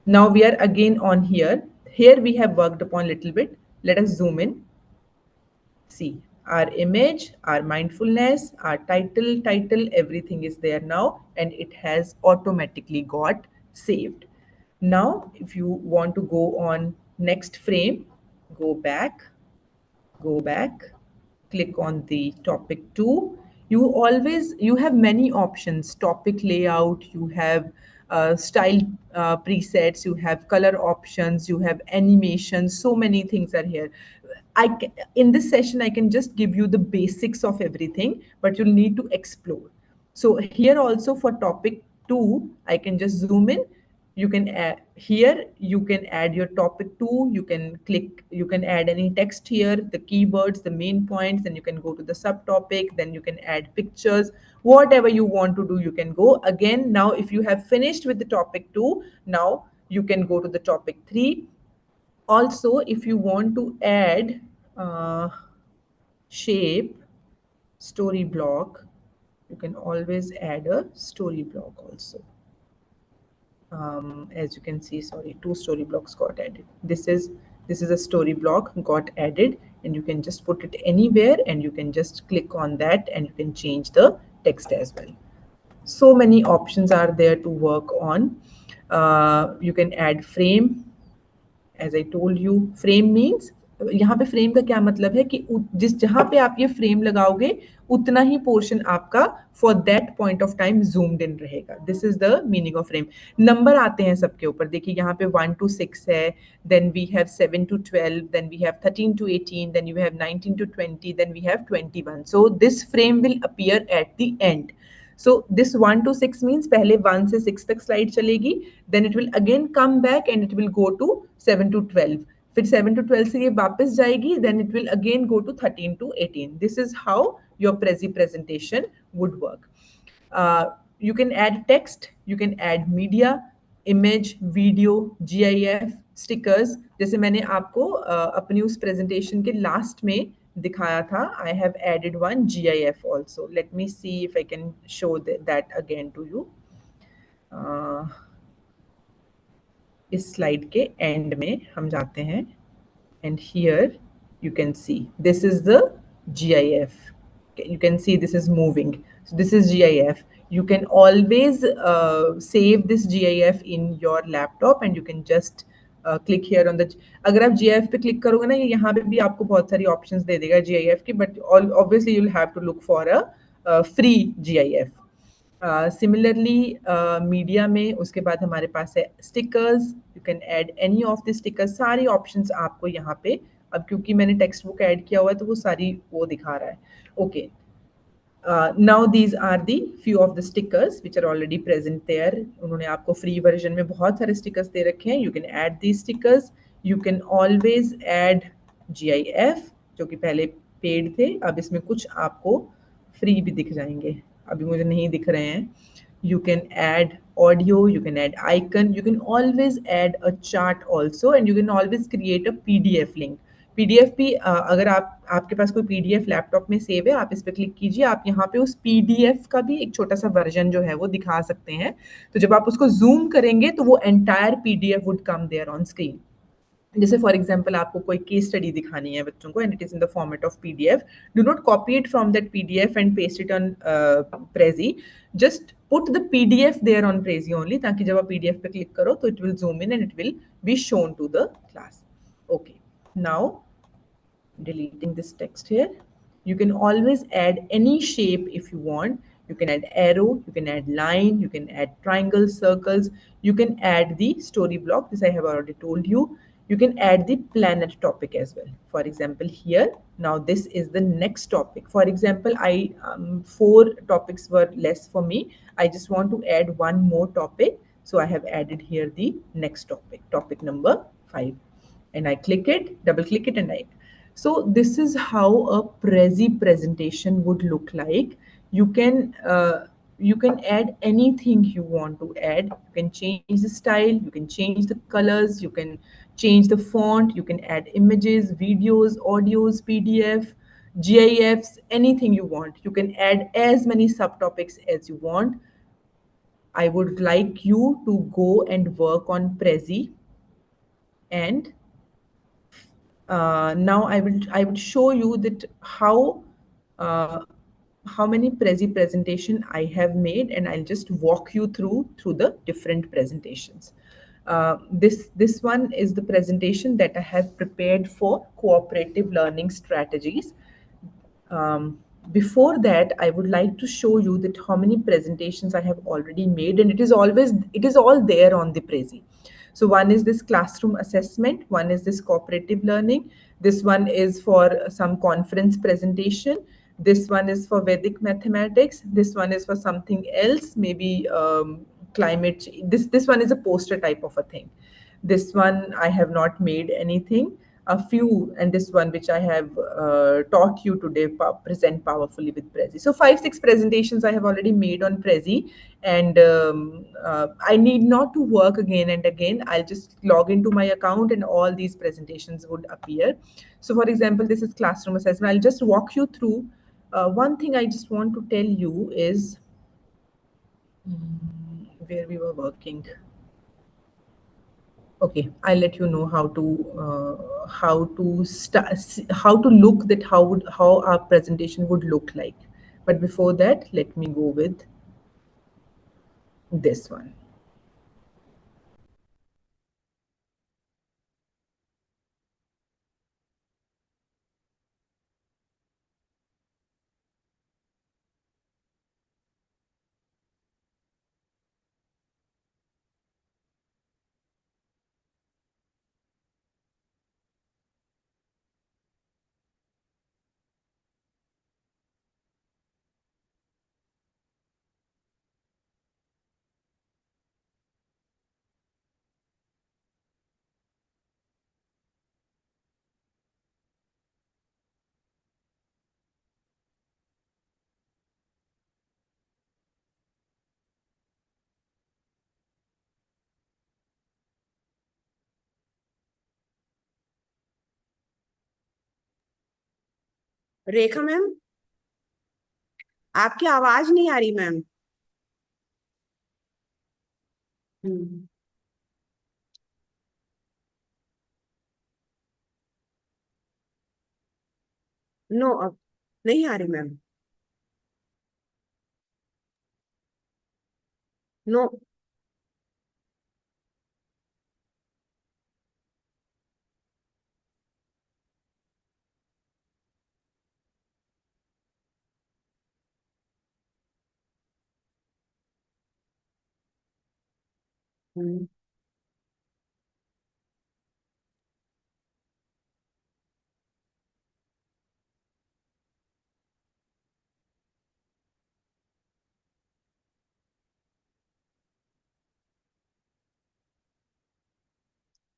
now we are again on here. Here we have worked upon a little bit. Let us zoom in. See, our image, our mindfulness, our title, everything is there now, and it has automatically got saved. Now, if you want to go on next frame, go back, click on the topic 2. You have many options: topic layout, you have style presets, you have color options, you have animation. So many things are here. In this session, I can just give you the basics of everything, but you'll need to explore. So here also for topic 2, I can just zoom in. You can add here, you can add your topic 2, you can add any text here, the keywords, the main points, then you can go to the subtopic, then you can add pictures, whatever you want to do, you can go. Again, now if you have finished with the topic 2, now you can go to the topic 3. Also, if you want to add shape, story block, you can always add a story block also. As you can see, sorry, 2 story blocks got added. This is a story block got added, and you can just put it anywhere, and you can just click on that, and you can change the text as well. So many options are there to work on. You can add frame. As I told you, frame means, यहाँ पे frame का क्या मतलब है कि जहां पे आप ये फ्रेम लगाओगे, उतना ही पोर्शन आपका for that point of time zoomed in रहेगा. This is the meaning of frame. Number आते हैं सबके ऊपर. देखिए यहाँ पे 1 to 6 है, then we have 7 to 12, then we have 13 to 18, then you have 19 to 20, then we have 21. So this frame will appear at the end. So this 1 to 6 means पहले 1 से 6 तक स्लाइड चलेगी, then it will again come back and it will go to 7 to 12. फिर 7 to 12 से ये वापस जाएगी, then it will again go to 13 to 18. This is how your Prezi presentation would work. You can add text, you can add media, image, video, GIF, stickers. जैसे मैंने आपको अपनी उस presentation के last में दिखाया था. I have added one GIF also. Let me see if I can show that again to you. इस स्लाइड के एंड में हम जाते हैं, and here you can see this is the GIF. You can see this is moving. So this is GIF. You can always save this GIF in your laptop, and you can just click here on the. अगर आप GIF पे click करोगे ना, ये यहाँ पे भी आपको बहुत सारी options दे देगा GIF की, but obviously you'll have to look for a free GIF. Similarly, media में उसके बाद हमारे पास है stickers. You can add any of the stickers. सारी ऑप्शंस आपको यहाँ पे, अब क्योंकि मैंने टेक्स्ट बुक ऐड किया हुआ है तो वो सारी वो दिखा रहा है. Okay, now these are the few of the stickers which are already present there. उन्होंने आपको फ्री वर्जन में बहुत सारे स्टिकर्स दे रखे हैं. You can add these stickers. You can always add GIF जो कि पहले पेड थे, अब इसमें कुछ आपको फ्री भी दिख जाएंगे, अभी मुझे नहीं दिख रहे हैं. You can add audio, you can add icon, you can always add a chart also, and you can always create a PDF link. PDF भी अगर आपके पास कोई PDF लैपटॉप में सेव है, आप इस पर क्लिक कीजिए, आप यहाँ पे उस PDF का भी एक छोटा सा वर्जन जो है वो दिखा सकते हैं. तो जब आप उसको जूम करेंगे तो वो entire PDF would come there on screen. जैसे फॉर एग्जाम्पल आपको कोई केस स्टडी दिखानी है बच्चों को, and it is in the format of PDF. Do not copy it from that PDF and paste it on Prezi. Just put the PDF there on Prezi only, ताकि जब आप PDF पे click करो तो it will zoom in and it will be shown to the class. Okay, now deleting this text here. You can always add any shape if you want. You can add arrow, you can add line, you can add triangles, circles, you can add the story block. This I have already told you. You can add the planet topic as well. For example, here, now this is the next topic. For example, 4 topics were less for me. I just want to add one more topic. So I have added here the next topic, topic number 5. and I click it, double click it, and I. So this is how a Prezi presentation would look like. You can you can add anything you want to add. You can change the style, you can change the colors, you can change the font, you can add images, videos, audios, PDF, GIFs, anything you want. You can add as many subtopics as you want. I would like you to go and work on Prezi, and now I would show you that uh, how many Prezi presentation I have made, and I'll just walk you through the different presentations. This one is the presentation that I have prepared for cooperative learning strategies. um, Before that, I would like to show you that how many presentations I have already made, and it is all there on the Prezi. So one is this classroom assessment, one is this cooperative learning, this one is for some conference presentation, this one is for Vedic mathematics, this one is for something else, maybe climate. This one is a poster type of a thing. This one I have not made anything. A few, and this one which I have taught you today, present powerfully with Prezi. So 5 6 presentations I have already made on Prezi, and I need not to work again and again. I'll just log into my account and all these presentations would appear. So for example, this is classroom assessment. I'll just walk you through. One thing I just want to tell you is where we were working. Okay, I'll let you know how to look that how our presentation would look like. But before that, let me go with this one. Rekha ma'am, आपकी आवाज नहीं आ रही ma'am. No, अब नहीं आ रही ma'am. No.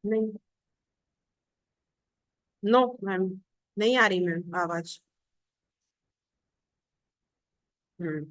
नहीं, no ma'am, नहीं आ रही मैम आवाज। हम्म।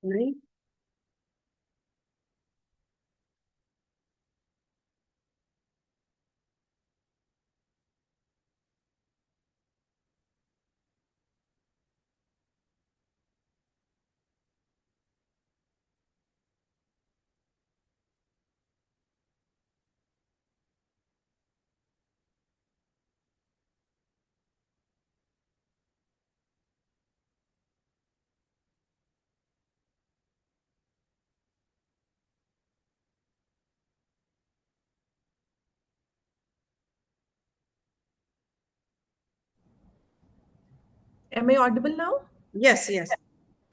नहीं Am I audible now? Yes yes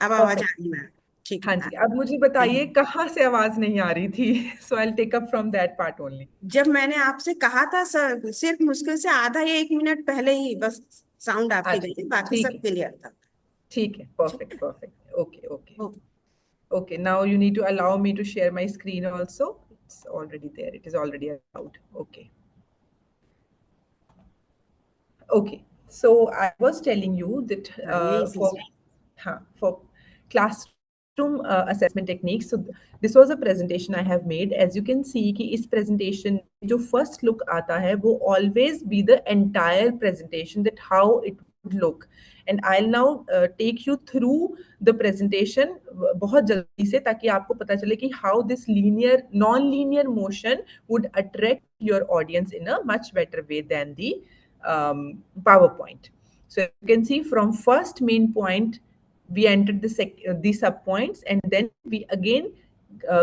अब आवाज आ Perfect. रही मैम ठीक हाँ है जी, अब मुझे बताइए कहाँ से आवाज नहीं आ रही थी? So I'll take up from that part only. जब मैंने आपसे कहा था सर सिर्फ मुश्किल से आधा या 1 मिनट पहले ही बस साउंड आपकी अच्छा, गई थी बाकी ठीक सब है, क्लियर था ठीक है, perfect, perfect. Okay, okay. Okay Okay, now you need to allow me to share my screen also. It's already there. It is already allowed. Okay. Okay. So I was telling you that हाँ यही for classroom assessment techniques. So this was a presentation I have made. As you can see, कि इस presentation जो first look आता है वो always be the entire presentation that how it would look. And I'll now take you through the presentation बहुत जल्दी से ताकि आपको पता चले कि how this linear non-linear motion would attract your audience in a much better way than the PowerPoint. So you can see from first main point, we entered the sub points, and then we again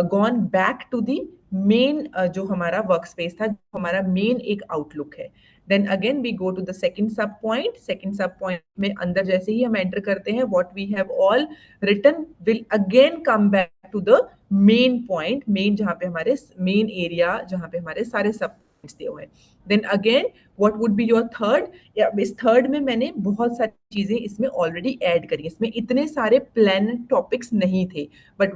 gone back to the main जो हमारा workspace था, जो हमारा main एक outlook है. Then again we go to the second sub point. Second sub point में अंदर जैसे ही हम enter करते हैं, what we have all written will again come back to the main point, main जहाँ पे हमारे main area जहाँ पे हमारे सारे sub points दिए हुए हैं. Then again what would be your third? या इस थर्ड में मैंने बहुत सारी चीजें इसमें ऑलरेडी ऐड करी. इसमें इतने सारे प्लान टॉपिक्स नहीं थे, but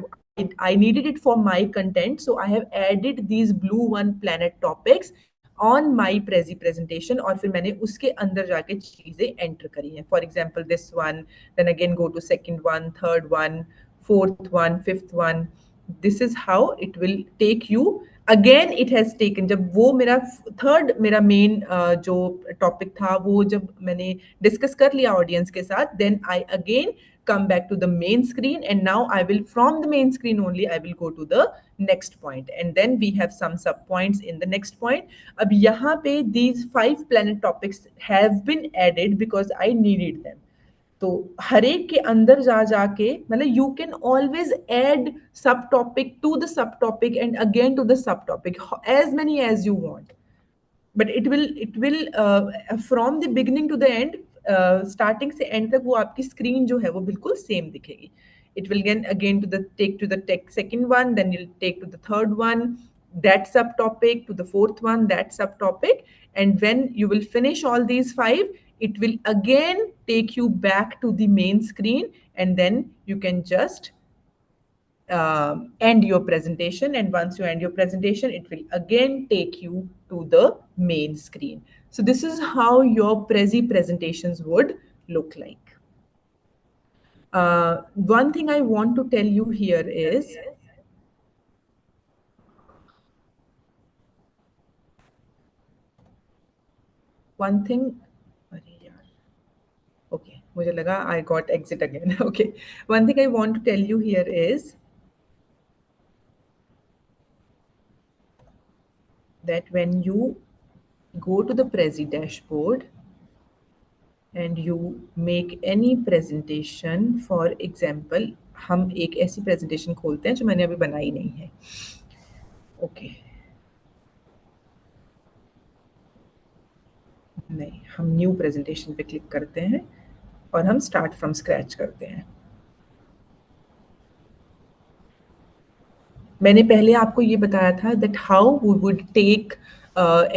I needed it for my content, so I have added these blue one planet topics on my presentation और फिर मैंने उसके अंदर जाके चीजें एंटर करी हैं. For example this one, then again go to second one, third one, fourth one, fifth one. This is how it will take you. Again it has taken, जब वो मेरा थर्ड मेरा मेन जो टॉपिक था वो जब मैंने डिस्कस कर लिया ऑडियंस के साथ, then I again come back to the main screen, and now I will from the main screen only I will go to the next point, and then we have some sub points in the next point. अब यहाँ पे these 5 planet topics have been added because I needed them. तो हर एक के अंदर जा जाके मतलब you can always add sub topic to the sub topic and again to the sub topic as many as you want, but it will from the beginning to the end, starting से end तक वो आपकी screen जो है वो बिल्कुल same दिखेगी. It will again to the take to the second one, then you'll take to the third one, that subtopic, to the fourth one, that subtopic, and when you will finish all these 5, it will again take you back to the main screen, and then you can just end your presentation. And once you end your presentation, it will again take you to the main screen. So this is how your presentations would look like. One thing I want to tell you here is one thing. Okay, मुझे लगा I got exit again. Okay, one thing I want to tell you here is that when you go to the Prezi dashboard and you make any presentation, for example, हम एक ऐसी presentation खोलते हैं जो मैंने अभी बनाई नहीं है. Okay. नहीं, हम न्यू प्रेजेंटेशन पे क्लिक करते हैं और हम स्टार्ट फ्रॉम स्क्रैच करते हैं. मैंने पहले आपको ये बताया था that how we would take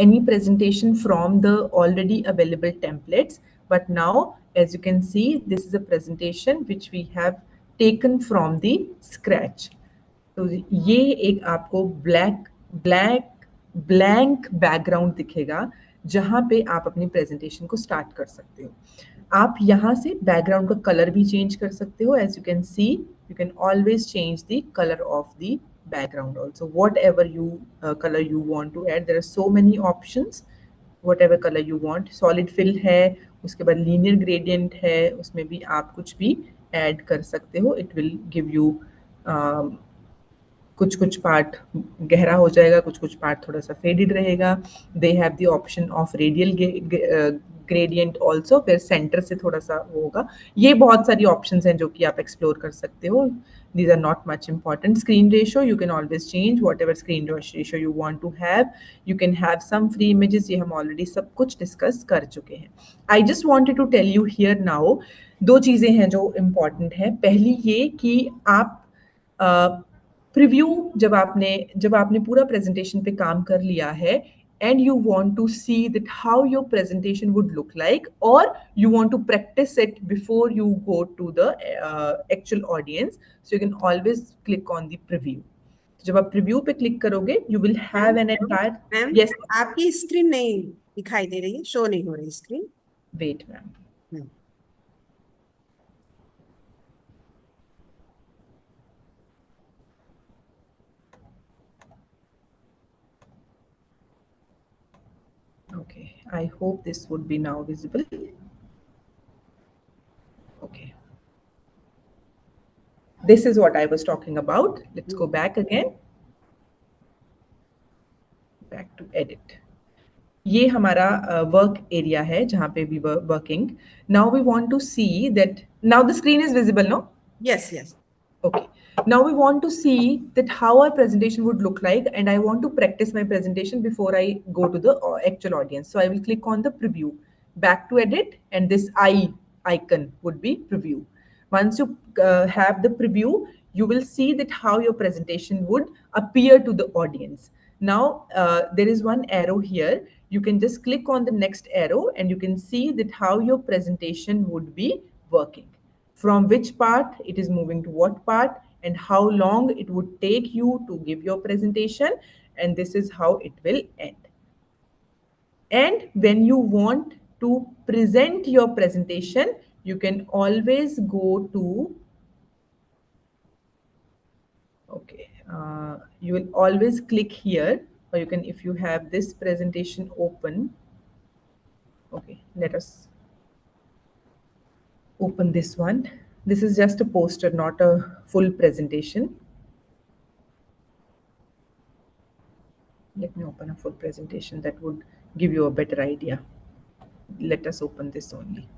any presentation from the already available templates, but now as you can see this is a presentation which we have taken from the scratch. तो ये एक आपको ब्लैंक बैकग्राउंड दिखेगा जहां पे आप अपनी presentation को स्टार्ट कर सकते हो. आप यहाँ से बैकग्राउंड का कलर भी चेंज कर सकते हो. As you can see You can always change the color of the background also, whatever you color you want to add. There are so many options, whatever color you want. Solid fill है, उसके बाद linear gradient है, उसमें भी आप कुछ भी add कर सकते हो. It will give you कुछ कुछ पार्ट गहरा हो जाएगा, कुछ कुछ पार्ट थोड़ा सा फेडेड रहेगा. They have the option of radial gradient also, फिर सेंटर से थोड़ा सा वो होगा. ये बहुत सारी ऑप्शंस हैं जो कि आप एक्सप्लोर कर सकते हो. These are not much important. Screen ratio, you can always change whatever screen ratio you want to have. You can have some free images. ये हम already सब कुछ discuss कर चुके हैं. I just wanted to tell you here now, दो चीजें हैं जो important है. पहली ये कि आप प्रीव्यू जब आपने पूरा प्रेजेंटेशन पे काम कर लिया है and you want to see that how your presentation would look like, or you want to practice it before you go to the actual audience, so you can always click on the preview. जब आप preview पे click करोगे, you will have an entire. Ma'am, Yes, आपकी screen नहीं दिखाई दे रही है, show नहीं हो रही screen. wait ma'am. Okay, I hope this would be now visible. Okay. This is what I was talking about. Let's go back again. Back to edit. ये हमारा work area है जहाँ पे we were working. Now we want to see that now the screen is visible, no? Yes, yes. Okay. Now we want to see that how our presentation would look like, and I want to practice my presentation before I go to the actual audience. So I will click on the preview, back to edit, and this eye icon would be preview. Once you have the preview, you will see that how your presentation would appear to the audience. Now there is one arrow here. You can just click on the next arrow and you can see that how your presentation would be working. From which part it is moving to what part, and how long it would take you to give your presentation, and this is how it will end. And when you want to present your presentation, you can always go to, okay, you will always click here, or you can, if you have this presentation open, okay, let us open this one. This is just a poster, not a full presentation. Let me open a full presentation that would give you a better idea. Let us open this only.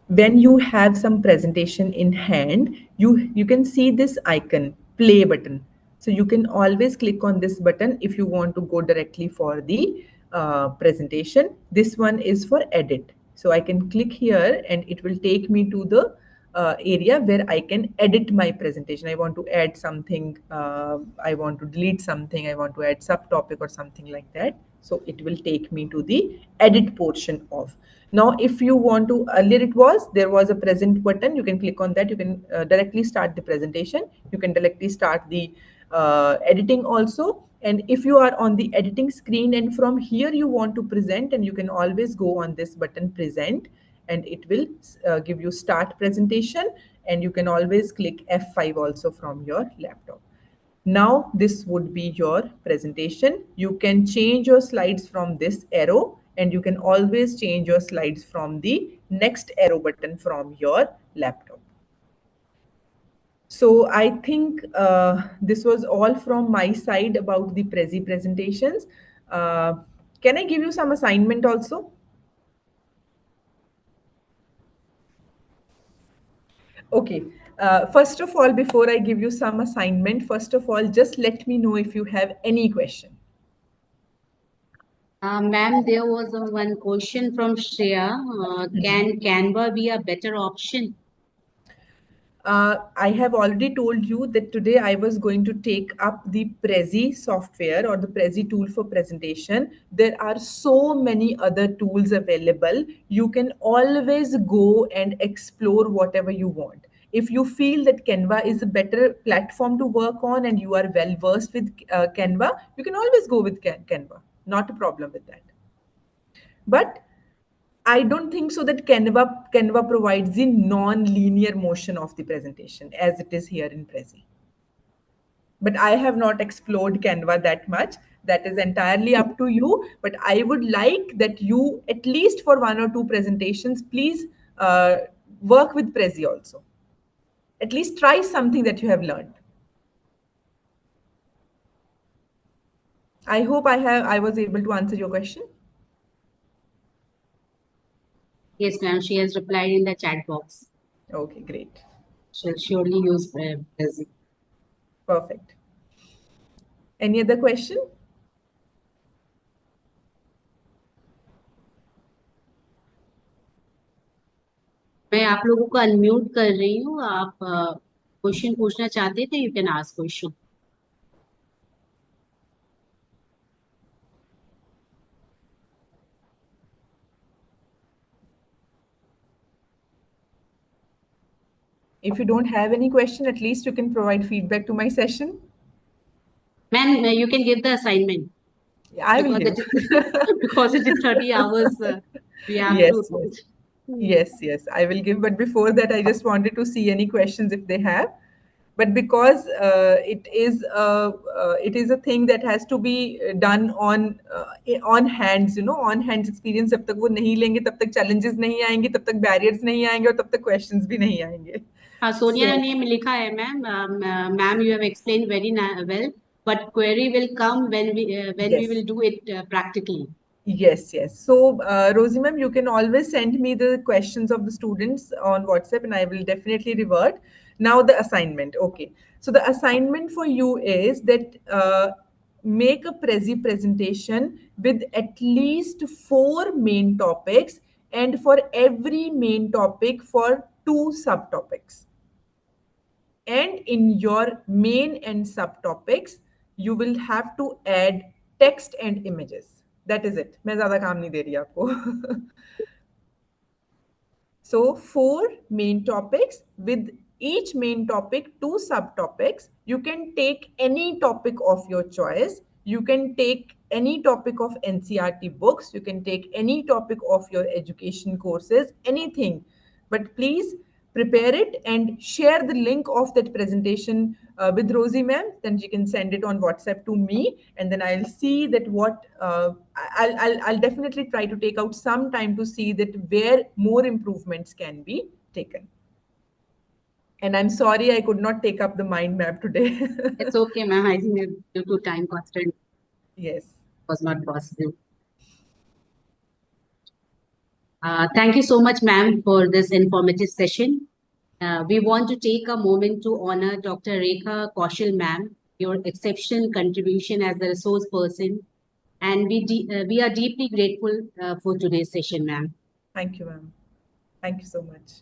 When you have some presentation in hand, you can see this icon, play button. So you can always click on this button if you want to go directly for the presentation. This one is for edit. So I can click here and it will take me to the area where I can edit my presentation. I want to add something, I want to delete something, I want to add subtopic or something like that. So it will take me to the edit portion of. Now, if you want to, earlier there was a present button. You can click on that. You can directly start the presentation. You can directly start the editing also. And if you are on the editing screen and from here you want to present, and you can always go on this button present, and it will give you start presentation, and you can always click F5 also from your laptop. Now this would be your presentation. You can change your slides from this arrow, and you can always change your slides from the next arrow button from your laptop. So I think this was all from my side about the Prezi presentations. Can I give you some assignment also? Okay. First of all, before I give you some assignment, first of all, just let me know if you have any question. Ma'am, there was one question from Shreya. Can Canva be a better option? I have already told you that today I was going to take up the Prezi software or the Prezi tool for presentation. There are so many other tools available. You can always go and explore whatever you want. If you feel that Canva is a better platform to work on and you are well versed with Canva, you can always go with Canva. Not a problem with that. But I don't think so that Canva provides the non-linear motion of the presentation as it is here in Prezi. But I have not explored Canva that much. That is entirely up to you. But I would like that you, at least for one or two presentations, please work with Prezi also. At least try something that you have learned. I hope I was able to answer your question. Yes, ma'am. She has replied in the chat box. Okay, great. She'll surely use Prezi. Perfect. Any other question? मैं आप लोगों को unmute कर रही हूँ. आप question पूछना चाहते थे, you can ask question. If you don't have any question, at least you can provide feedback to my session. Ma'am, you can give the assignment. Yeah, I will give. Because it is 30 hours, we have Yes, to. yes. Yes, I will give. But before that, I just wanted to see any questions if they have. But because it is a thing that has to be done on hands, on hands experience. जब तक वो नहीं लेंगे, तब तक challenges नहीं आएंगे, तब तक barriers नहीं आएंगे और तब तक questions भी नहीं आएंगे. हाँ, सोनिया So- ने ये लिखा है ma'am. Ma'am, you have explained very well, but query will come when we Yes. will do it practically. Yes. So, Rosie ma'am, you can always send me the questions of the students on WhatsApp and I will definitely revert. Now, the assignment. Okay. So, the assignment for you is that make a Prezi presentation with at least 4 main topics, and for every main topic, for 2 subtopics. And in your main and subtopics, you will have to add text and images. That is it. मैं ज़्यादा काम नहीं दे रही आपको. So 4 main topics, with each main topic 2 subtopics. You can take any topic of your choice. You can take any topic of NCERT books. You can take any topic of your education courses, anything. But please prepare it and share the link of that presentation with Rosie ma'am. Then she can send it on WhatsApp to me, and then I'll see that what I'll definitely try to take out some time to see that where more improvements can be taken. And I'm sorry I could not take up the mind map today. It's okay, ma'am. I think due to time constraint Yes. was not possible. Thank you so much, ma'am, for this informative session. We want to take a moment to honor Dr. Rekha Kaushal, ma'am, your exceptional contribution as a resource person. And we are deeply grateful for today's session, ma'am. Thank you, ma'am. Thank you so much.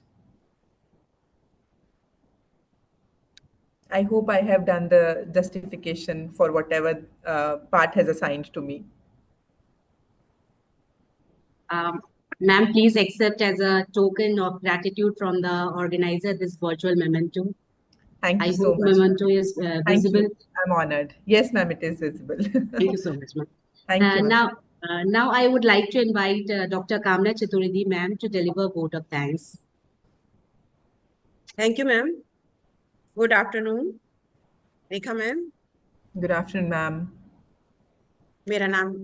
I hope I have done the justification for whatever part has assigned to me. Ma'am, please accept as a token of gratitude from the organizer this virtual memento. Thank you I so hope much. memento is Thank visible. you. I'm honored. Yes, ma'am, it is visible. Thank you so much, ma'am. Thank you. ma'am. Now I would like to invite Dr. Kamna Chaturvedi, ma'am, to deliver a vote of thanks. Thank you, ma'am. Good afternoon, Rekha ma'am. Good afternoon, ma'am. मेरा नाम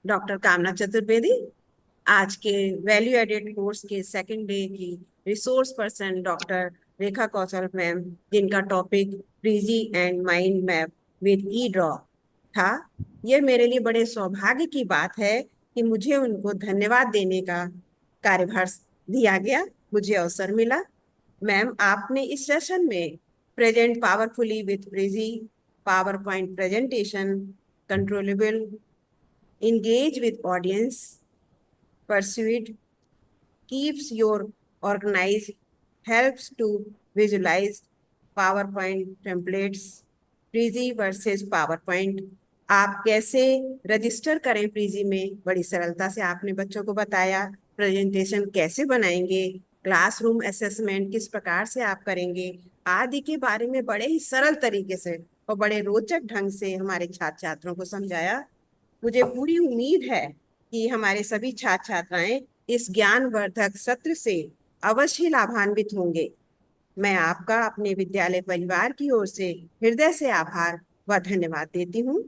doctor कामना चतुर्वेदी. आज के value added course के second day की resource person doctor Rekha Kaushal ma'am, जिनका topic Prezi and mind map with Edraw था. ये मेरे लिए बड़े सौभाग्य की बात है कि मुझे उनको धन्यवाद देने का कार्यभार दिया गया, मुझे अवसर मिला. मैम, आपने इस सेशन में present powerfully with Prezi, PowerPoint presentation, controllable, engage with audience, persuade, keeps your organized, helps to visualize PowerPoint templates, Prezi versus PowerPoint. आप कैसे रजिस्टर करें प्रीजी में, बड़ी सरलता से आपने बच्चों को बताया. प्रेजेंटेशन कैसे बनाएंगे, क्लासरूम असेसमेंट किस प्रकार से आप करेंगे, आदि के बारे में बड़े ही सरल तरीके से और बड़े रोचक ढंग से हमारे छात्र छात्रों को समझाया. मुझे पूरी उम्मीद है कि हमारे सभी छात्र छात्राएं इस ज्ञानवर्धक सत्र से अवश्य लाभान्वित होंगे। मैं आपका अपने विद्यालय परिवार की ओर से हृदय से आभार व धन्यवाद देती हूँ।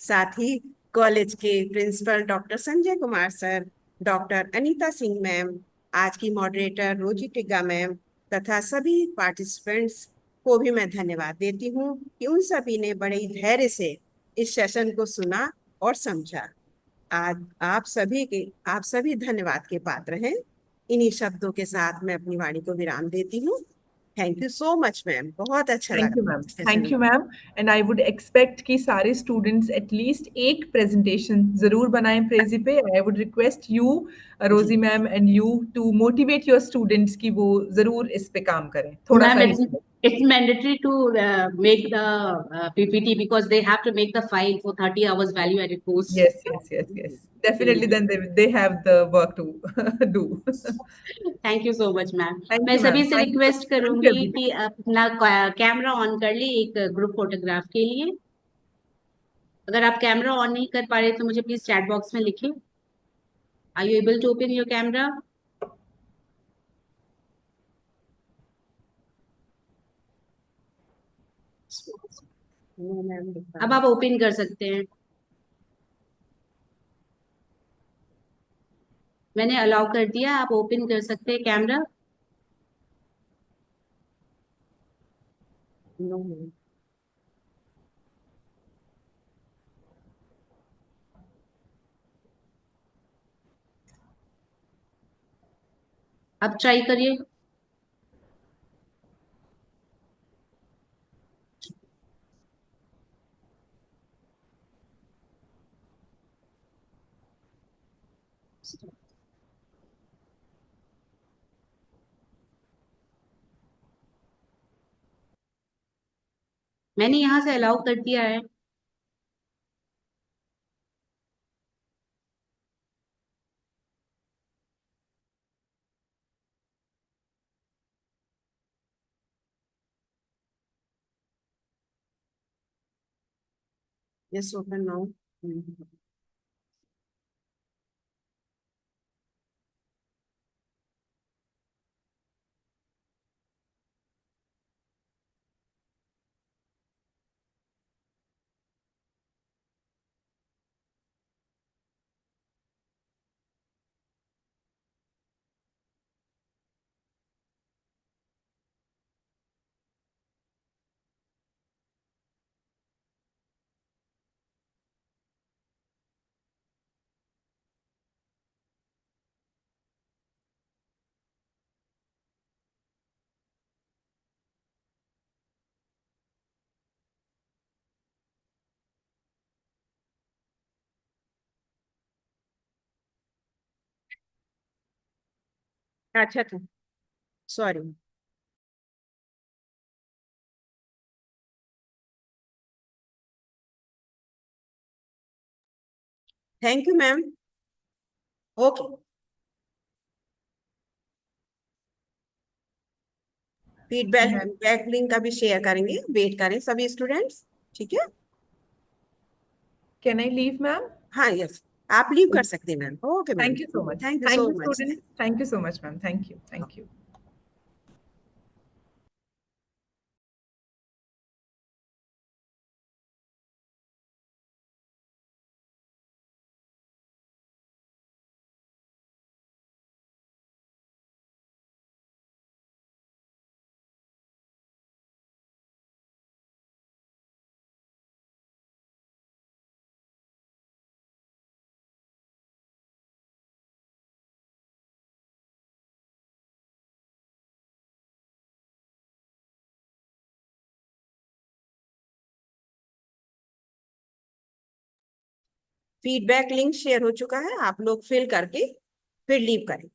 साथ ही कॉलेज के principal doctor Sanjay Kumar sir, doctor Anita Singh ma'am, आज की मॉडरेटर रोजी टिग्गा मैम तथा सभी पार्टिसिपेंट्स को भी मैं धन्यवाद देती हूँ कि उन सभी ने बड़े ही धैर्य से इस सेशन को सुना और समझा। आज आप सभी धन्यवाद के पात्र हैं। इन्हीं शब्दों के साथ मैं अपनी वाणी को विराम देती हूँ। Thank you so much ma'am, बहुत अच्छा थैंक यू मैम, लगा। Thank you ma'am. And I would expect कि सारे स्टूडेंट्स एटलीस्ट एक प्रेजेंटेशन जरूर बनाएं प्रेजी पे। I would request you Rosie ma'am and you to motivate your students कि वो जरूर इस पे काम करें थोड़ा सा Ma'am, he. it's mandatory to make the PPT because they have to make the file for 30 hours value added course. Yes. Definitely, then they have the work to do. Thank you so much ma'am. Thank मैं you, सभी ma'am. से Thank you. Request Thank you, करूंगी everybody. कि अपना camera on कर ले एक group photograph के लिए। अगर आप कैमरा ऑन नहीं कर पा रहे तो मुझे प्लीज चैट बॉक्स में लिखिए। Are you able to open your camera? No ma'am, अब आप ओपन कर सकते हैं। मैंने अलाउ कर दिया, आप ओपन कर सकते हैं कैमरा। No ma'am. अब ट्राई करिए। मैंने यहाँ से अलाउ कर दिया है। Yes, open now. अच्छा था, sorry. Thank you ma'am. Okay, feedback back link का भी शेयर करेंगे, वेट करें सभी स्टूडेंट्स, ठीक है? Can I leave, ma'am? हाँ, यस, आप लीव कर सकते हैं ma'am. Okay ma'am, Thank you so much. Thank you Thank so you, much. students. Thank you so much, ma'am. Thank you. Thank you. Feedback link share हो चुका है, आप लोग फिल करके फिर लीव करें।